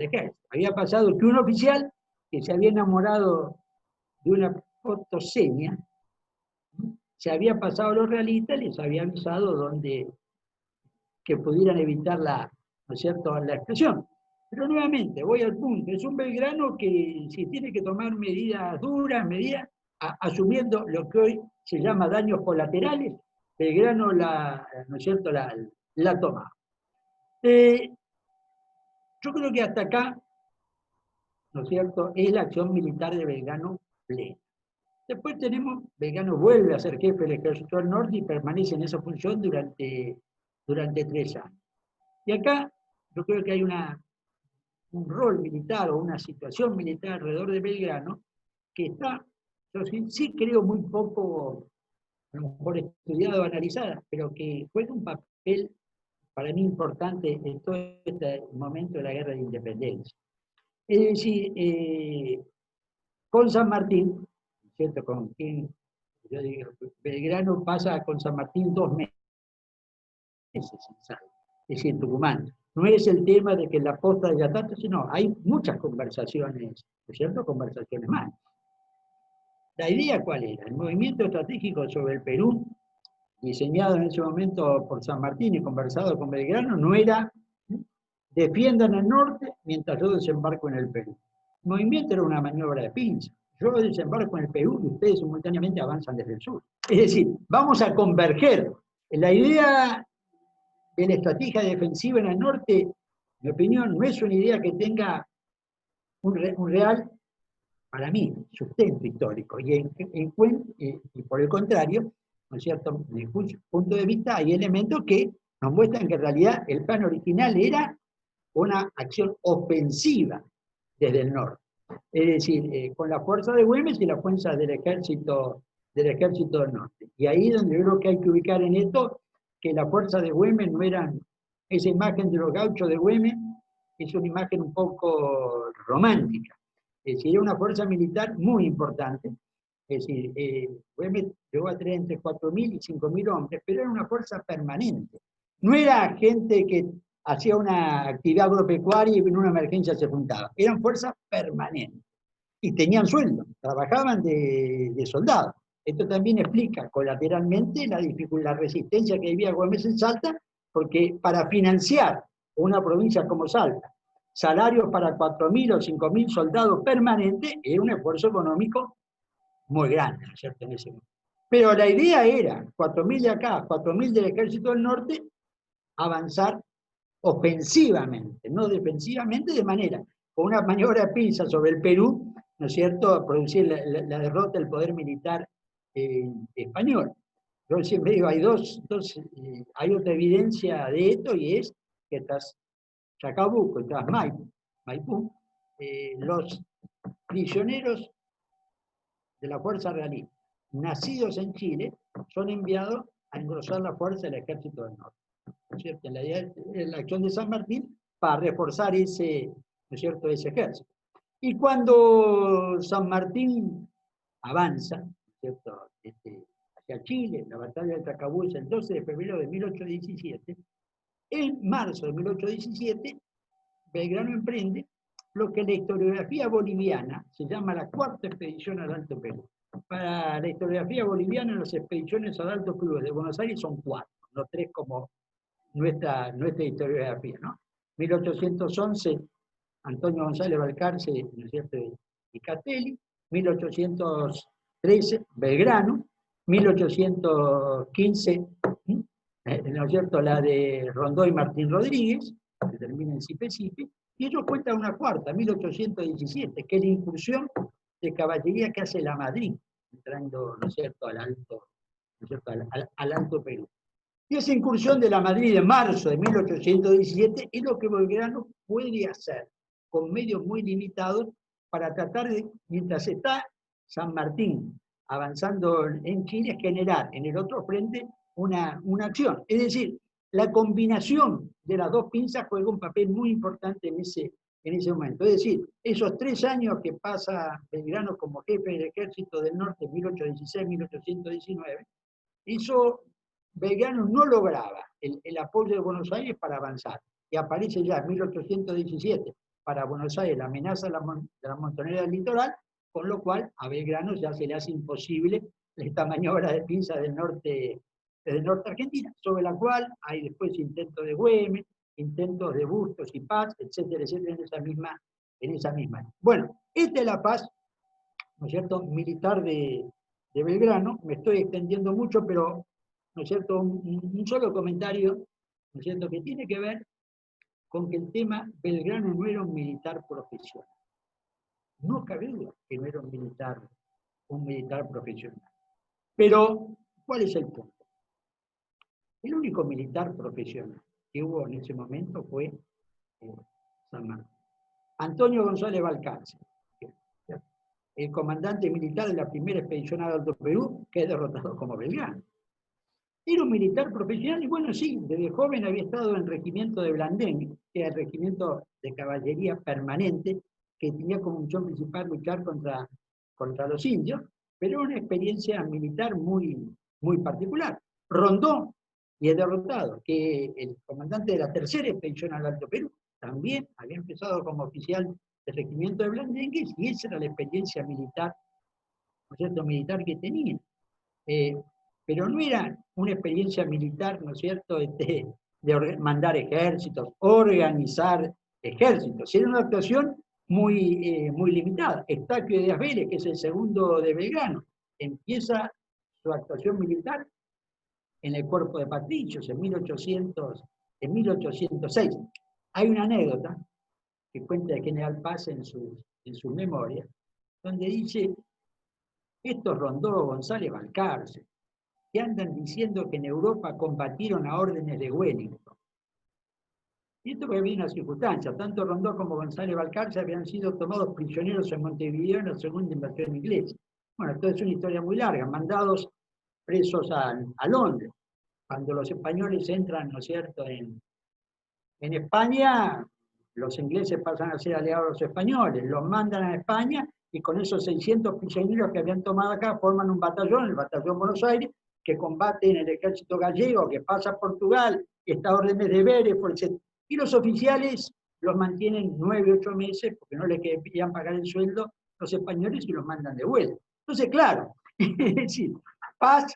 ejército. Había pasado que un oficial que se había enamorado de una potoseña, se había pasado a los realistas, les había avisado dónde que pudieran evitar ¿no es cierto?, la explosión. Pero nuevamente, voy al punto, es un Belgrano que si tiene que tomar medidas duras, asumiendo lo que hoy se llama daños colaterales, Belgrano ¿no es cierto?, la toma. Yo creo que hasta acá, ¿no es cierto?, es la acción militar de Belgrano plena. Después tenemos, Belgrano vuelve a ser jefe del Ejército del Norte y permanece en esa función durante 3 años. Y acá yo creo que hay un rol militar o una situación militar alrededor de Belgrano que está, yo sí creo muy poco, a lo mejor estudiada o analizada, pero que juega un papel para mí importante en todo este momento de la guerra de independencia. Es decir, con San Martín, ¿cierto?, con quien yo digo, Belgrano pasa con San Martín 2 meses en Salta, es decir, Tucumán. No es el tema de que la posta de Yatato, sino hay muchas conversaciones, ¿no es cierto?, conversaciones más. ¿La idea cuál era? El movimiento estratégico sobre el Perú, diseñado en ese momento por San Martín y conversado con Belgrano, no era defiendan el norte mientras yo desembarco en el Perú. El movimiento era una maniobra de pinza. Yo desembarco en el Perú y ustedes simultáneamente avanzan desde el sur. Es decir, vamos a converger. La idea de la estrategia defensiva en el norte, en mi opinión, no es una idea que tenga un real, para mí, sustento histórico. Y por el contrario, ¿no es cierto?, desde mi punto de vista, hay elementos que nos muestran que en realidad el plan original era una acción ofensiva desde el norte. Es decir, con la fuerza de Güemes y la fuerza del ejército del norte. Y ahí es donde yo creo que hay que ubicar en esto que la fuerza de Güemes no eran, esa imagen de los gauchos de Güemes es una imagen un poco romántica. Es decir, era una fuerza militar muy importante. Es decir, Güemes llegó a tener entre 4.000 y 5.000 hombres, pero era una fuerza permanente. No era gente que hacía una actividad agropecuaria y en una emergencia se juntaba. Eran fuerzas permanentes. Y tenían sueldo, trabajaban de soldados. Esto también explica colateralmente la resistencia que vivía Güemes en Salta, porque para financiar una provincia como Salta, salarios para 4.000 o 5.000 soldados permanentes, era un esfuerzo económico muy grande, ¿no es cierto?, en ese momento. Pero la idea era, 4.000 de acá, 4.000 del Ejército del Norte, avanzar ofensivamente, no defensivamente, de manera, con una maniobra de pinza sobre el Perú, ¿no es cierto?, producir la derrota del poder militar español. Yo siempre digo, hay otra evidencia de esto, y es que tras Chacabuco y tras Maipú, los prisioneros de la fuerza realista, nacidos en Chile, son enviados a engrosar la fuerza del Ejército del Norte, ¿no es cierto?, en la acción de San Martín, para reforzar ese, ¿no es cierto?, ese ejército. Y cuando San Martín avanza, ¿no es cierto?, hacia Chile, la batalla de Chacabuco el 12 de febrero de 1817, en marzo de 1817, Belgrano emprende lo que en la historiografía boliviana se llama la cuarta expedición al Alto Perú. Para la historiografía boliviana, las expediciones al Alto Perú de Buenos Aires son 4, no 3 como nuestra historiografía, ¿no? 1811, Antonio González Balcarce, ¿no es cierto?, y Catelli. 1813, Belgrano. 1815, ¿no es cierto?, la de Rondó y Martín Rodríguez, que termina en Sipe-Sipe. Y ellos cuentan una cuarta, 1817, que es la incursión de caballería que hace la Madrid, entrando, ¿no es cierto?, al Alto, ¿no es cierto?, al Alto Perú. Y esa incursión de la Madrid de marzo de 1817 es lo que Belgrano puede hacer, con medios muy limitados, para tratar de, mientras está San Martín avanzando en Chile, generar en el otro frente una acción. Es decir, la combinación de las dos pinzas juega un papel muy importante en ese momento. Es decir, esos 3 años que pasa Belgrano como jefe del Ejército del Norte, 1816-1819, eso Belgrano no lograba el apoyo de Buenos Aires para avanzar. Y aparece ya en 1817 para Buenos Aires la amenaza de la montonera del litoral, con lo cual a Belgrano ya se le hace imposible esta maniobra de pinza del norte desde Norte Argentina, sobre la cual hay después intentos de Güemes, intentos de Bustos y Paz, etcétera, etcétera, en esa misma. Bueno, esta es la Paz, ¿no es cierto?, militar de Belgrano. Me estoy extendiendo mucho, pero, ¿no es cierto?, un solo comentario, ¿no es cierto?, que tiene que ver con que el tema Belgrano no era un militar profesional. No cabe duda que no era un militar profesional. Pero, ¿cuál es el punto? El único militar profesional que hubo en ese momento fue San Martín. Antonio González Balcarce, el comandante militar de la primera expedición al Alto Perú, que es derrotado como Belgrano. Era un militar profesional y bueno, sí, desde joven había estado en el regimiento de Blandengue, que era el regimiento de caballería permanente, que tenía como misión principal luchar contra los indios, pero era una experiencia militar muy, muy particular. Rondó y es derrotado, que el comandante de la tercera expedición al Alto Perú también había empezado como oficial del regimiento de Blandengue y esa era la experiencia militar, ¿no es cierto?, militar que tenía. Pero no era una experiencia militar, ¿no es cierto?, de mandar ejércitos, organizar ejércitos. Era una actuación muy, muy limitada. Estaquio Díaz Vélez, que es el segundo de Belgrano, empieza su actuación militar en el cuerpo de patricios en 1806. Hay una anécdota que cuenta el general Paz en sus memorias, donde dice, estos Rondó, González Balcarce, que andan diciendo que en Europa combatieron a órdenes de Wellington. Y esto porque había una circunstancia, tanto Rondó como González Balcarce habían sido tomados prisioneros en Montevideo en la segunda invasión inglesa. Bueno, esto es una historia muy larga, mandados presos a Londres. Cuando los españoles entran, ¿no es cierto?, en España, los ingleses pasan a ser aliados de los españoles, los mandan a España y con esos 600 prisioneros que habían tomado acá forman un batallón, el Batallón Buenos Aires, que combate en el ejército gallego, que pasa a Portugal, que está a órdenes de Vélez, etc. Y los oficiales los mantienen 9, 8 meses, porque no les querían pagar el sueldo los españoles y los mandan de vuelta. Entonces, claro, es decir, Paz,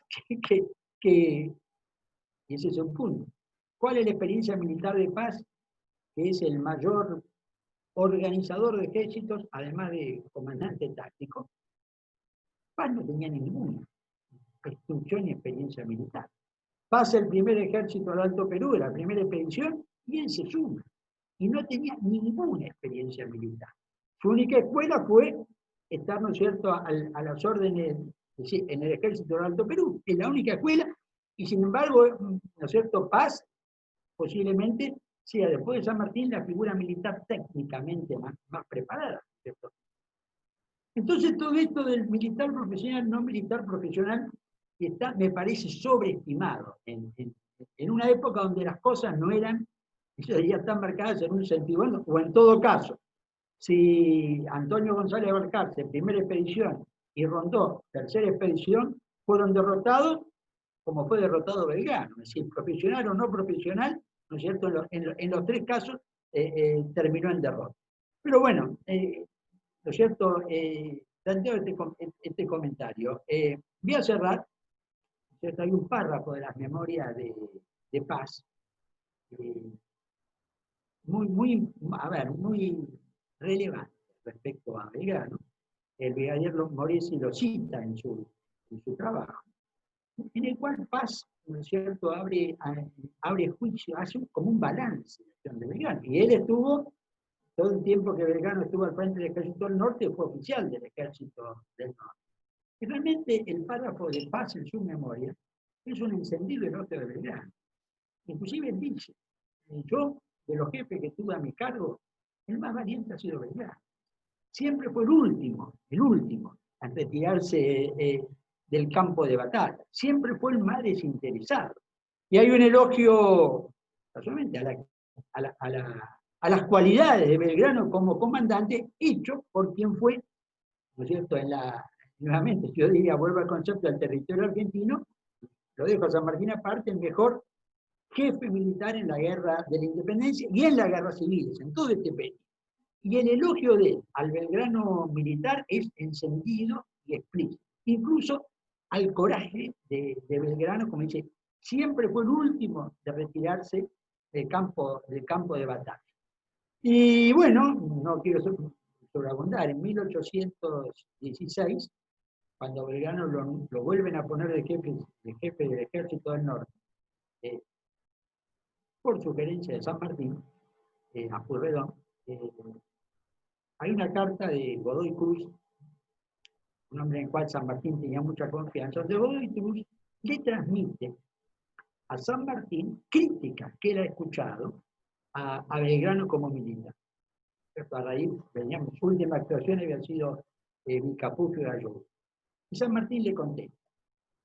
y ese es un punto. ¿Cuál es la experiencia militar de Paz? Que es el mayor organizador de ejércitos, además de comandante táctico. Paz no tenía ninguna instrucción y experiencia militar. Pasa el primer ejército al Alto Perú, de la primera expedición, y él se suma. Y no tenía ninguna experiencia militar. Su única escuela fue estar, ¿no es cierto?, a las órdenes, en el ejército del Alto Perú. Es la única escuela, y sin embargo, ¿no es cierto?, Paz posiblemente sea, después de San Martín, la figura militar técnicamente más preparada, ¿cierto? Entonces, todo esto del militar profesional, no militar profesional, está, me parece, sobreestimado en una época donde las cosas no eran, ya están marcadas en un sentido, bueno, o en todo caso, si Antonio González Balcarce, primera expedición, y Rondó, tercera expedición, fueron derrotados, como fue derrotado Belgrano, es decir, profesional o no profesional, ¿no es cierto?, en los tres casos terminó en derrota. Pero bueno, ¿no es cierto?, planteo este comentario. Voy a cerrar, ¿no es cierto?, hay un párrafo de las memorias de Paz, muy relevante respecto a Belgrano. El brigadier Moresi lo cita en su trabajo, en el cual Paz, ¿no es cierto?, abre juicio, hace como un balance de Belgrano. Y él estuvo, todo el tiempo que Belgrano estuvo al frente del Ejército del Norte, fue oficial del Ejército del Norte. Y realmente el párrafo de Paz en su memoria es un encendido elogio de Belgrano. Inclusive él dice, yo, de los jefes que tuve a mi cargo, el más valiente ha sido Belgrano. Siempre fue el último en retirarse del campo de batalla. Siempre fue el más desinteresado. Y hay un elogio, no solamente a las cualidades de Belgrano como comandante, hecho por quien fue, ¿no es cierto?, nuevamente, yo diría, vuelvo al concepto del territorio argentino, lo dejo a San Martín aparte, el mejor jefe militar en la guerra de la independencia y en las guerras civiles, en todo este periodo. Y el elogio de él al Belgrano militar es encendido y explícito. Incluso al coraje de Belgrano, como dice, siempre fue el último de retirarse del campo de batalla. Y bueno, no quiero sobreabundar, en 1816, cuando Belgrano lo vuelven a poner de jefe del Ejército del Norte, por sugerencia de San Martín, a Pueyrredón, hay una carta de Godoy Cruz, un hombre en el cual San Martín tenía mucha confianza, donde Godoy Cruz le transmite a San Martín críticas que él ha escuchado a Belgrano como militar. A raíz, veníamos, su última actuación había sido Vilcapugio y Gallo. Y San Martín le contesta,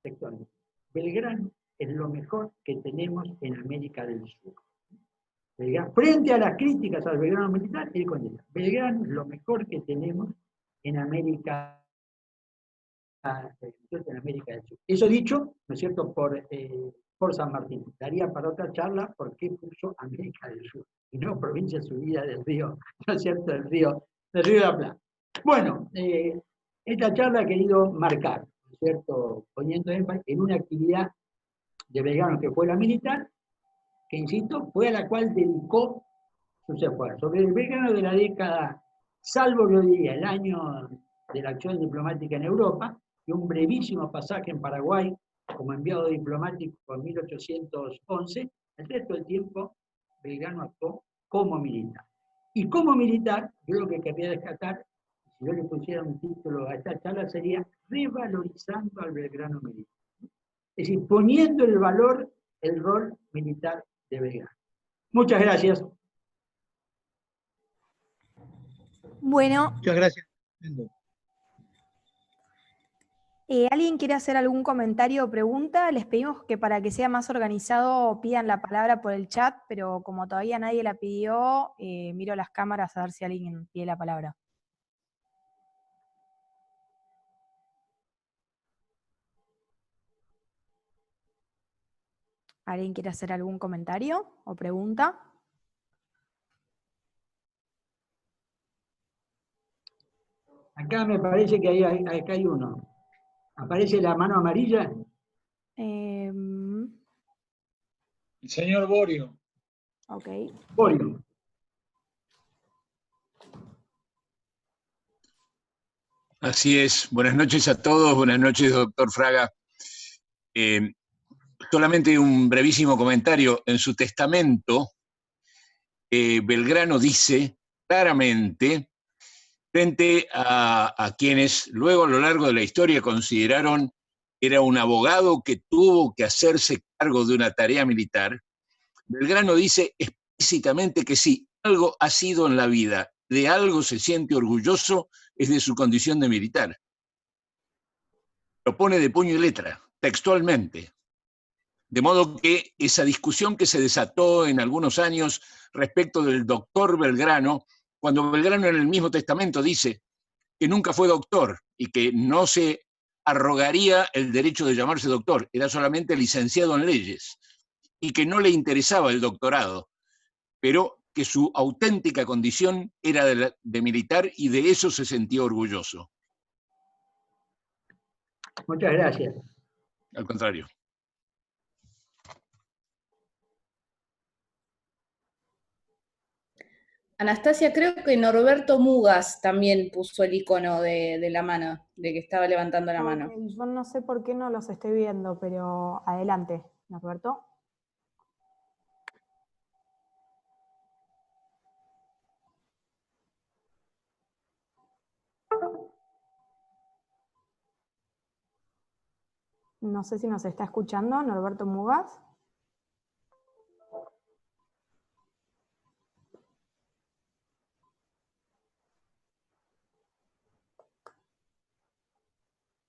textualmente, Belgrano es lo mejor que tenemos en América del Sur. Frente a las críticas al Belgrano militar, él contesta, Belgrano es lo mejor que tenemos en América del Sur. Eso dicho, ¿no es cierto?, por San Martín. Daría para otra charla por qué puso América del Sur y no provincia subida del río, ¿no es cierto?, del río de la Plata. Bueno, esta charla he querido marcar, ¿no es cierto?, poniendo énfasis en una actividad de Belgrano que fue la militar, que insisto, fue a la cual dedicó sus esfuerzos. Sobre el Belgrano de la década, salvo yo diría el año de la acción diplomática en Europa, y un brevísimo pasaje en Paraguay como enviado diplomático en 1811, el resto del tiempo Belgrano actuó como militar. Y como militar, yo lo que quería rescatar, si yo le pusiera un título a esta charla, sería Revalorizando al Belgrano militar. Es decir, poniendo el valor, el rol militar de Belgrano. Muchas gracias. Bueno, Muchas gracias. ¿alguien quiere hacer algún comentario o pregunta? Les pedimos que para que sea más organizado pidan la palabra por el chat, pero como todavía nadie la pidió, miro las cámaras a ver si alguien pide la palabra. ¿Alguien quiere hacer algún comentario o pregunta? Acá me parece que acá hay uno. ¿Aparece la mano amarilla? El señor Borio. Ok. Borio. Así es. Buenas noches a todos. Buenas noches, doctor Fraga. Solamente un brevísimo comentario. En su testamento, Belgrano dice claramente, frente a quienes luego a lo largo de la historia consideraron que era un abogado que tuvo que hacerse cargo de una tarea militar, Belgrano dice explícitamente que sí, algo ha sido en la vida, de algo se siente orgulloso, es de su condición de militar. Lo pone de puño y letra, textualmente. De modo que esa discusión que se desató en algunos años respecto del doctor Belgrano, cuando Belgrano en el mismo testamento dice que nunca fue doctor y que no se arrogaría el derecho de llamarse doctor, era solamente licenciado en leyes, y que no le interesaba el doctorado, pero que su auténtica condición era de militar y de eso se sentía orgulloso. Muchas gracias. Al contrario. Anastasia, creo que Norberto Mugas también puso el icono de la mano, de que estaba levantando la mano. Yo no sé por qué no los estoy viendo, pero adelante, Norberto. No sé si nos está escuchando, Norberto Mugas.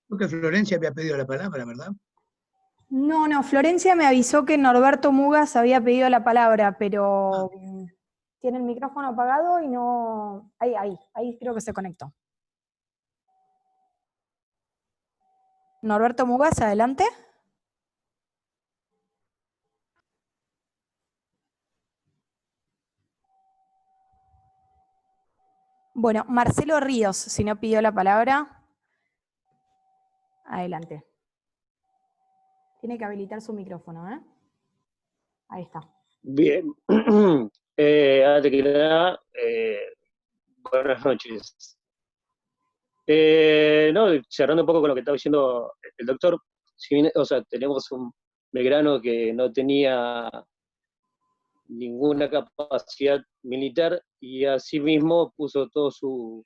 Creo que Florencia había pedido la palabra, ¿verdad? No, Florencia me avisó que Norberto Mugas había pedido la palabra, pero tiene el micrófono apagado y no... Ahí creo que se conectó. Norberto Mugas, adelante. Bueno, Marcelo Ríos, si no pidió la palabra, adelante. Tiene que habilitar su micrófono, ¿eh? Ahí está. Bien. Antes que nada, buenas noches. No, cerrando un poco con lo que estaba diciendo el doctor, si bien, o sea, tenemos un Belgrano que no tenía ninguna capacidad militar y asimismo puso todo su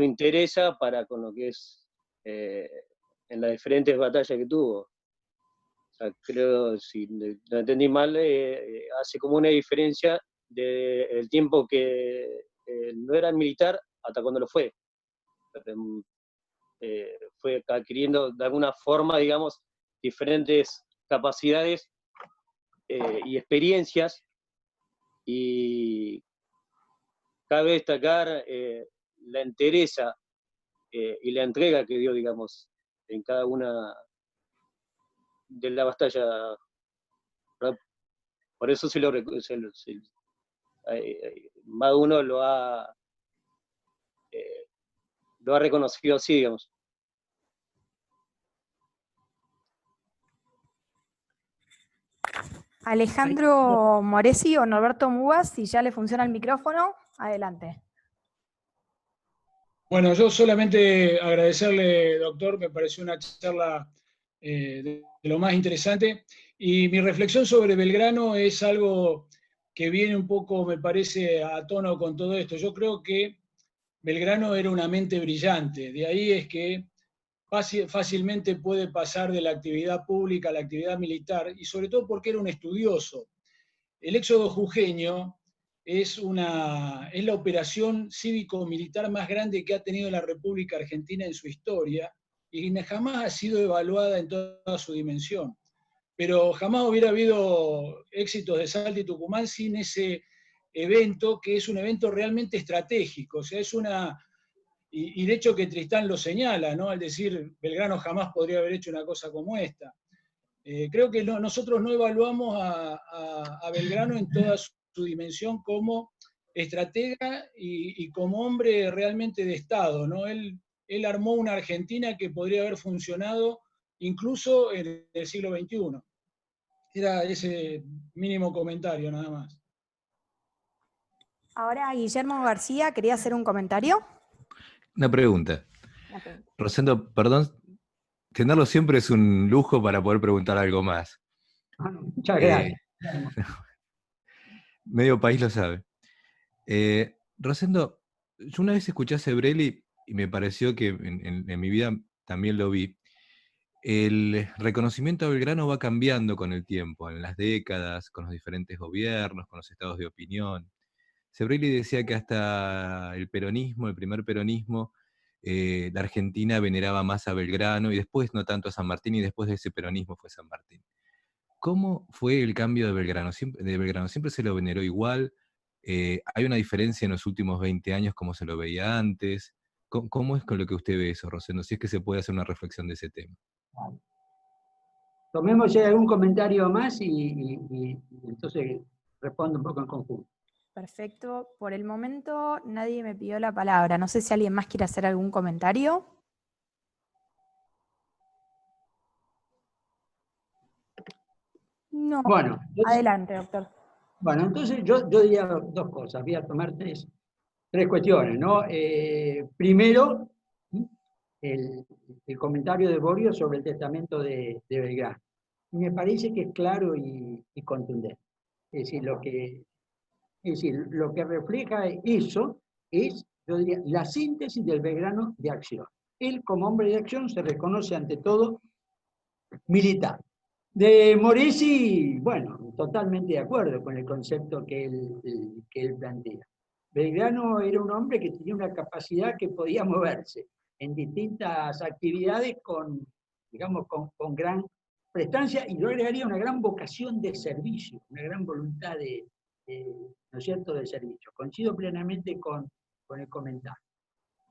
interés para con lo que es en las diferentes batallas que tuvo. O sea, creo, si no entendí mal, hace como una diferencia del tiempo que no era militar hasta cuando lo fue. Fue adquiriendo de alguna forma, digamos, diferentes capacidades y experiencias, y cabe destacar la entereza y la entrega que dio, digamos, en cada una de la batalla. Por eso más de uno lo ha reconocido así, digamos. Alejandro Moresi o Norberto Mugas, si ya le funciona el micrófono, adelante. Bueno, yo solamente agradecerle, doctor, me pareció una charla de lo más interesante. Y mi reflexión sobre Belgrano es algo que viene un poco, me parece, a tono con todo esto. Yo creo que Belgrano era una mente brillante, de ahí es que fácilmente puede pasar de la actividad pública a la actividad militar, y sobre todo porque era un estudioso. El éxodo jujeño es la operación cívico-militar más grande que ha tenido la República Argentina en su historia, y jamás ha sido evaluada en toda su dimensión. Pero jamás hubiera habido éxitos de Salta y Tucumán sin ese evento, que es un evento realmente estratégico. O sea, y de hecho que Tristán lo señala, ¿no? Al decir, Belgrano jamás podría haber hecho una cosa como esta. Creo que nosotros no evaluamos a Belgrano en toda su dimensión como estratega y como hombre realmente de Estado, ¿no? Él armó una Argentina que podría haber funcionado incluso en el siglo XXI. Era ese mínimo comentario nada más. Ahora Guillermo García, ¿quería hacer un comentario? Una pregunta. Rosendo, perdón, tenerlo siempre es un lujo para poder preguntar algo más. Muchas gracias. Medio país lo sabe. Rosendo, yo una vez escuché a Sebrelli y me pareció que en mi vida también lo vi. El reconocimiento a Belgrano va cambiando con el tiempo, en las décadas, con los diferentes gobiernos, con los estados de opinión. Sebrelli decía que hasta el peronismo, el primer peronismo, la Argentina veneraba más a Belgrano y después no tanto a San Martín, y después de ese peronismo fue San Martín. ¿Cómo fue el cambio de Belgrano? ¿Siempre se lo veneró igual? ¿Hay una diferencia en los últimos 20 años como se lo veía antes? ¿Cómo es con lo que usted ve eso, Rosendo? Si es que se puede hacer una reflexión de ese tema. Tomemos ya algún comentario más y entonces respondo un poco en conjunto. Perfecto. Por el momento nadie me pidió la palabra. No sé si alguien más quiere hacer algún comentario. No. Bueno, adelante, doctor. Bueno, entonces yo diría dos cosas. Voy a tomar tres cuestiones, ¿no? Primero, el comentario de Borio sobre el testamento de Belgrano. Me parece que es claro y contundente. Es decir, lo que refleja eso es, yo diría, la síntesis del Belgrano de acción. Él, como hombre de acción, se reconoce ante todo militar. De Moresi, bueno, totalmente de acuerdo con el concepto que él plantea. Belgrano era un hombre que tenía una capacidad que podía moverse en distintas actividades digamos, con gran prestancia, y yo agregaría una gran vocación de servicio, una gran voluntad ¿no es cierto?, de servicio. Coincido plenamente con el comentario.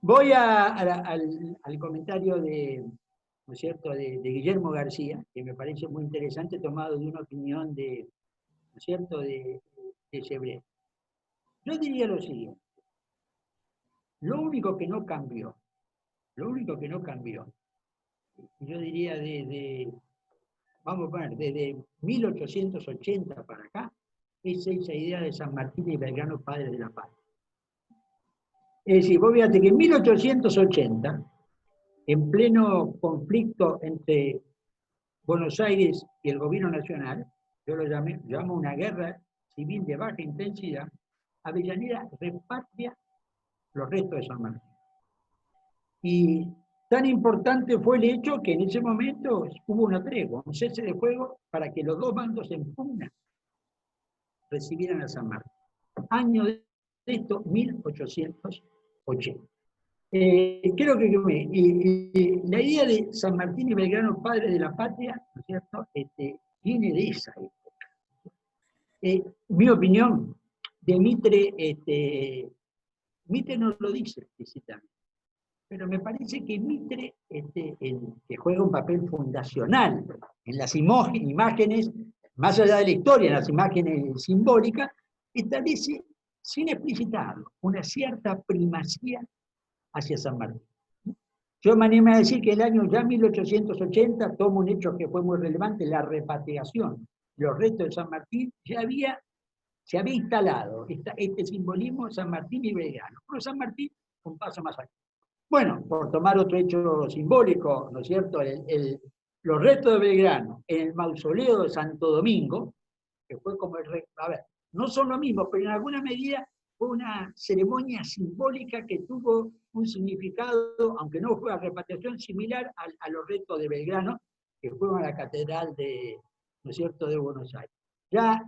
Voy al comentario ¿no es cierto?, de Guillermo García, que me parece muy interesante, tomado de una opinión ¿no es cierto?, de Sebrelli. Yo diría lo siguiente: lo único que no cambió, yo diría vamos a poner, desde 1880 para acá, es esa idea de San Martín y Belgrano, padres de la patria. Es decir, vos fíjate que en 1880, en pleno conflicto entre Buenos Aires y el gobierno nacional, yo lo llamo una guerra civil de baja intensidad, Avellaneda repatria los restos de San Martín. Y tan importante fue el hecho que en ese momento hubo una tregua, un cese de fuego para que los dos bandos en pugna recibieran a San Martín. Año de esto, 1880. Creo que la idea de San Martín y Belgrano, padre de la patria, ¿no es cierto?, viene de esa época. Mi opinión, de Mitre no lo dice explícitamente, pero me parece que Mitre, que juega un papel fundacional en las imágenes, más allá de la historia, en las imágenes simbólicas, establece, sin explicitarlo, una cierta primacía hacia San Martín. Yo me animo a decir que el año ya 1880 toma un hecho que fue muy relevante, la repatriación. Los restos de San Martín se había instalado este simbolismo de San Martín y Belgrano. Pero San Martín, un paso más allá. Bueno, por tomar otro hecho simbólico, ¿no es cierto? Los restos de Belgrano en el mausoleo de Santo Domingo, que fue como no son lo mismo, pero en alguna medida fue una ceremonia simbólica que tuvo un significado, aunque no fue a repatriación, similar a los restos de Belgrano, que fueron a la catedral ¿no es cierto?, de Buenos Aires. Ya,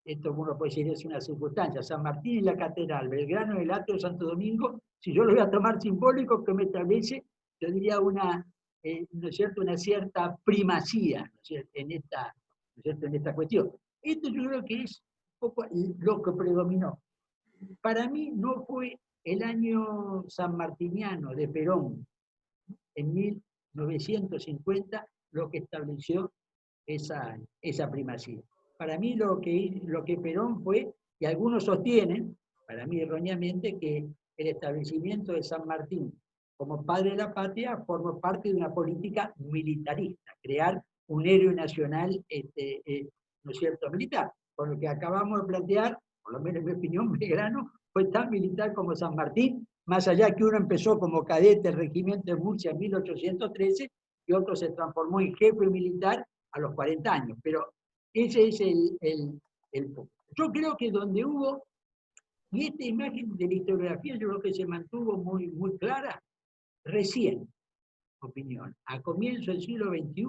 esto uno puede decir, es una circunstancia, San Martín en la catedral, Belgrano en el atrio de Santo Domingo, si yo lo voy a tomar simbólico, que me establece, yo diría ¿no es cierto?, una cierta primacía, ¿no es cierto?, en esta cuestión. Esto yo creo que es un poco lo que predominó. Para mí no fue el año sanmartiniano de Perón, en 1950, lo que estableció esa primacía. Para mí lo que Perón fue, y algunos sostienen, para mí erróneamente, que el establecimiento de San Martín como padre de la patria formó parte de una política militarista, crear un héroe nacional, ¿no es cierto?, militar. Por lo que acabamos de plantear, por lo menos en mi opinión, Belgrano fue tan militar como San Martín, más allá que uno empezó como cadete del regimiento de Murcia en 1813 y otro se transformó en jefe militar a los 40 años. Pero ese es el punto. Yo creo que donde hubo, y esta imagen de la historiografía yo creo que se mantuvo muy, muy clara, recién, opinión, a comienzo del siglo XXI,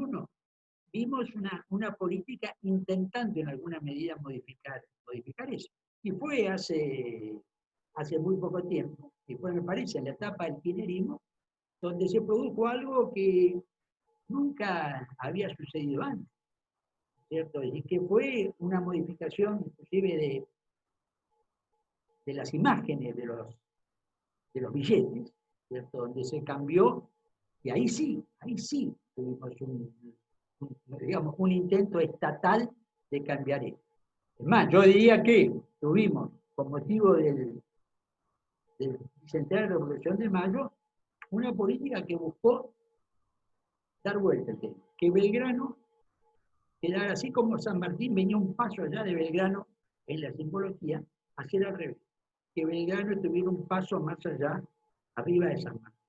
vimos una política intentando en alguna medida modificar eso. Y fue hace muy poco tiempo, y fue, me parece, en la etapa del kirchnerismo, donde se produjo algo que nunca había sucedido antes, ¿cierto? Y que fue una modificación inclusive de las imágenes de los billetes, ¿cierto? Donde se cambió, y ahí sí tuvimos un intento estatal de cambiar esto. Es más, yo diría que tuvimos, con motivo del bicentenario de la Revolución de Mayo, una política que buscó dar vuelta al tema. Que Belgrano quedara así como San Martín venía un paso allá de Belgrano en la simbología, hacer al revés. Que Belgrano tuviera un paso más allá, arriba de San Martín.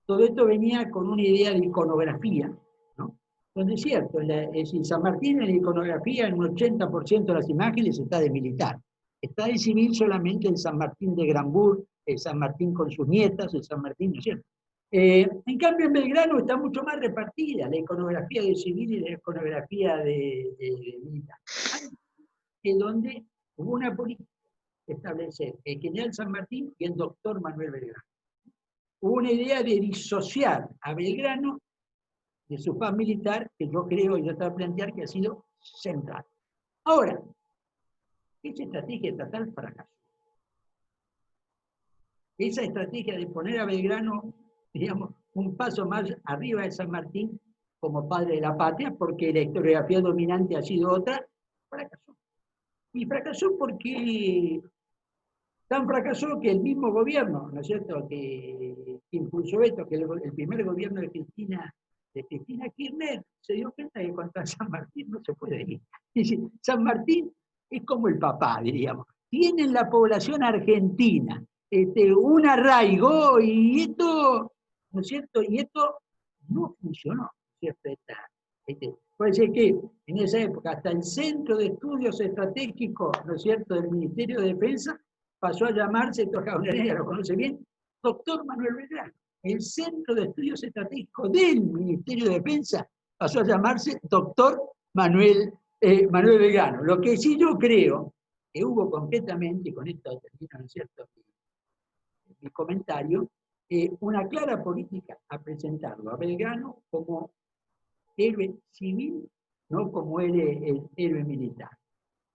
Todo esto venía con una idea de iconografía, ¿no? Donde es cierto, en San Martín en la iconografía, en un 80% de las imágenes está de militar. Está de civil solamente el San Martín de Granburg, el San Martín con sus nietas, el San Martín, ¿no es cierto? En cambio en Belgrano está mucho más repartida la iconografía de civil y la iconografía de militar. En donde hubo una política de establecer el general San Martín y el doctor Manuel Belgrano. Hubo una idea de disociar a Belgrano de su paz militar, que yo creo y yo te voy a plantear que ha sido central. Ahora, esa estrategia estatal fracasó. Esa estrategia de poner a Belgrano, digamos, un paso más arriba de San Martín como padre de la patria, porque la historiografía dominante ha sido otra, fracasó. Y fracasó porque tan fracasó que el mismo gobierno, ¿no es cierto?, que impulsó esto, que el primer gobierno de Cristina de Cristina Kirchner, se dio cuenta que contra San Martín no se puede ir. Es decir, San Martín es como el papá, diríamos. Tiene en la población argentina un arraigo y esto, ¿no es cierto? Y esto no funcionó, ¿no es cierto? Puede ser que en esa época hasta el Centro de Estudios Estratégicos, ¿no es cierto?, del Ministerio de Defensa, pasó a llamarse, esto Jaunanera lo conoce bien, doctor Manuel Belgrano. El Centro de Estudios Estratégicos del Ministerio de Defensa pasó a llamarse doctor Manuel Belgrano. Lo que sí yo creo que hubo concretamente, y con esto termino, ¿no es cierto?, mi comentario, una clara política a presentarlo a Belgrano como héroe civil, no como héroe militar.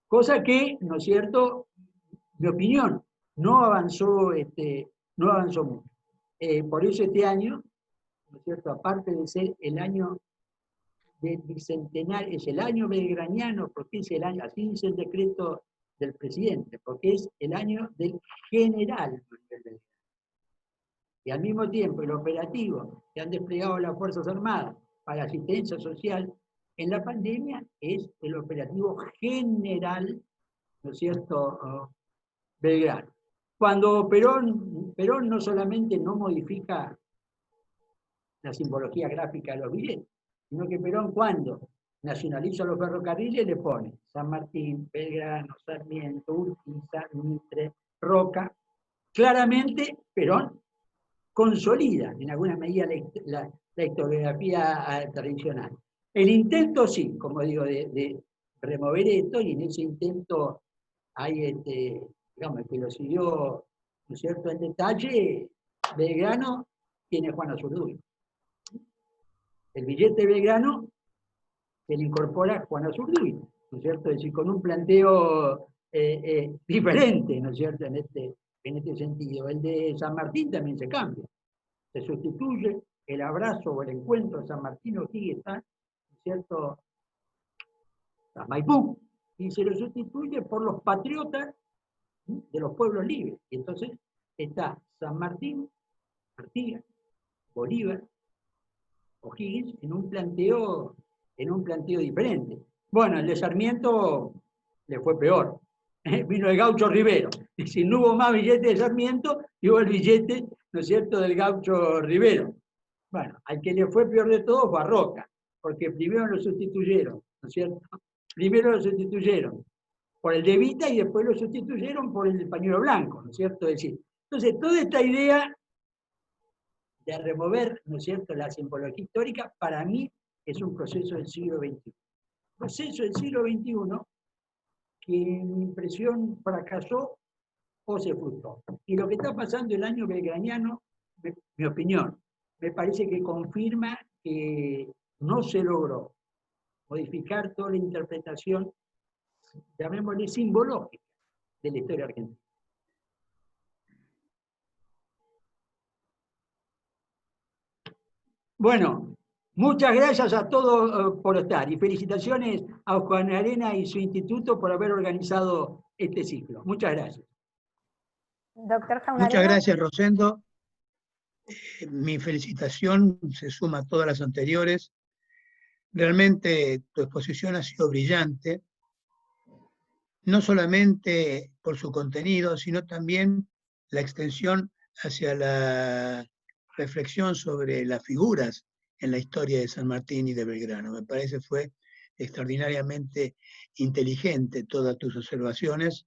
Cosa que, ¿no es cierto?, mi opinión, no avanzó mucho. Por eso este año, ¿no es cierto?, aparte de ser el año del bicentenario, es el año belgraniano, porque es el año, así dice el decreto del presidente, porque es el año del general Belgrano. Y al mismo tiempo el operativo que han desplegado las Fuerzas Armadas para asistencia social en la pandemia es el operativo general, ¿no es cierto?, Belgrano. Cuando Perón no solamente no modifica la simbología gráfica de los billetes, sino que Perón cuando nacionaliza los ferrocarriles le pone San Martín, Belgrano, Sarmiento, Urquiza, Mitre, Roca. Claramente Perón consolida en alguna medida la historiografía tradicional. El intento sí, como digo, de remover esto, y en ese intento hay, digamos, que lo siguió, ¿no es cierto?, en detalle, Belgrano tiene Juan Azurduy. El billete Belgrano se le incorpora Juan Azurduy, ¿no es cierto?, es decir, con un planteo diferente, ¿no es cierto?, en este sentido. El de San Martín también se cambia. Se sustituye el abrazo o el encuentro de San Martín O'Higgins, ¿no es cierto?, a Maipú, y se lo sustituye por los patriotas de los pueblos libres. Y entonces está San Martín, Artigas, Bolívar, O'Higgins en un planteo diferente. Bueno, el de Sarmiento le fue peor. Vino el gaucho Rivero. Y si no hubo más billete de Sarmiento, hubo el billete, ¿no es cierto?, del gaucho Rivero. Bueno, al que le fue peor de todo fue a Roca, porque primero lo sustituyeron, ¿no es cierto? Primero lo sustituyeron por el de Evita y después lo sustituyeron por el de pañuelo blanco, ¿no es cierto? Es decir, entonces, toda esta idea de remover, ¿no es cierto?, la simbología histórica, para mí es un proceso del siglo XXI. Proceso del siglo XXI que en mi impresión fracasó o se frustró. Y lo que está pasando el año belgraniano, mi opinión, me parece que confirma que no se logró modificar toda la interpretación, llamémosle simbológica, de la historia argentina. Bueno, muchas gracias a todos por estar y felicitaciones a Juan Arena y su instituto por haber organizado este ciclo. Muchas gracias. Doctor Jaunarena. Muchas gracias, Rosendo. Mi felicitación se suma a todas las anteriores. Realmente tu exposición ha sido brillante, no solamente por su contenido, sino también la extensión hacia la reflexión sobre las figuras en la historia de San Martín y de Belgrano. Me parece fue extraordinariamente inteligente todas tus observaciones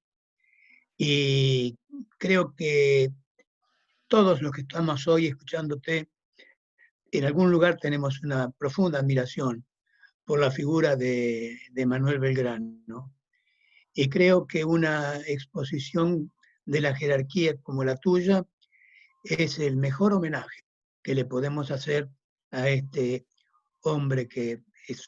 y creo que todos los que estamos hoy escuchándote, en algún lugar tenemos una profunda admiración por la figura de Manuel Belgrano. Y creo que una exposición de la jerarquía como la tuya es el mejor homenaje que le podemos hacer a este hombre que es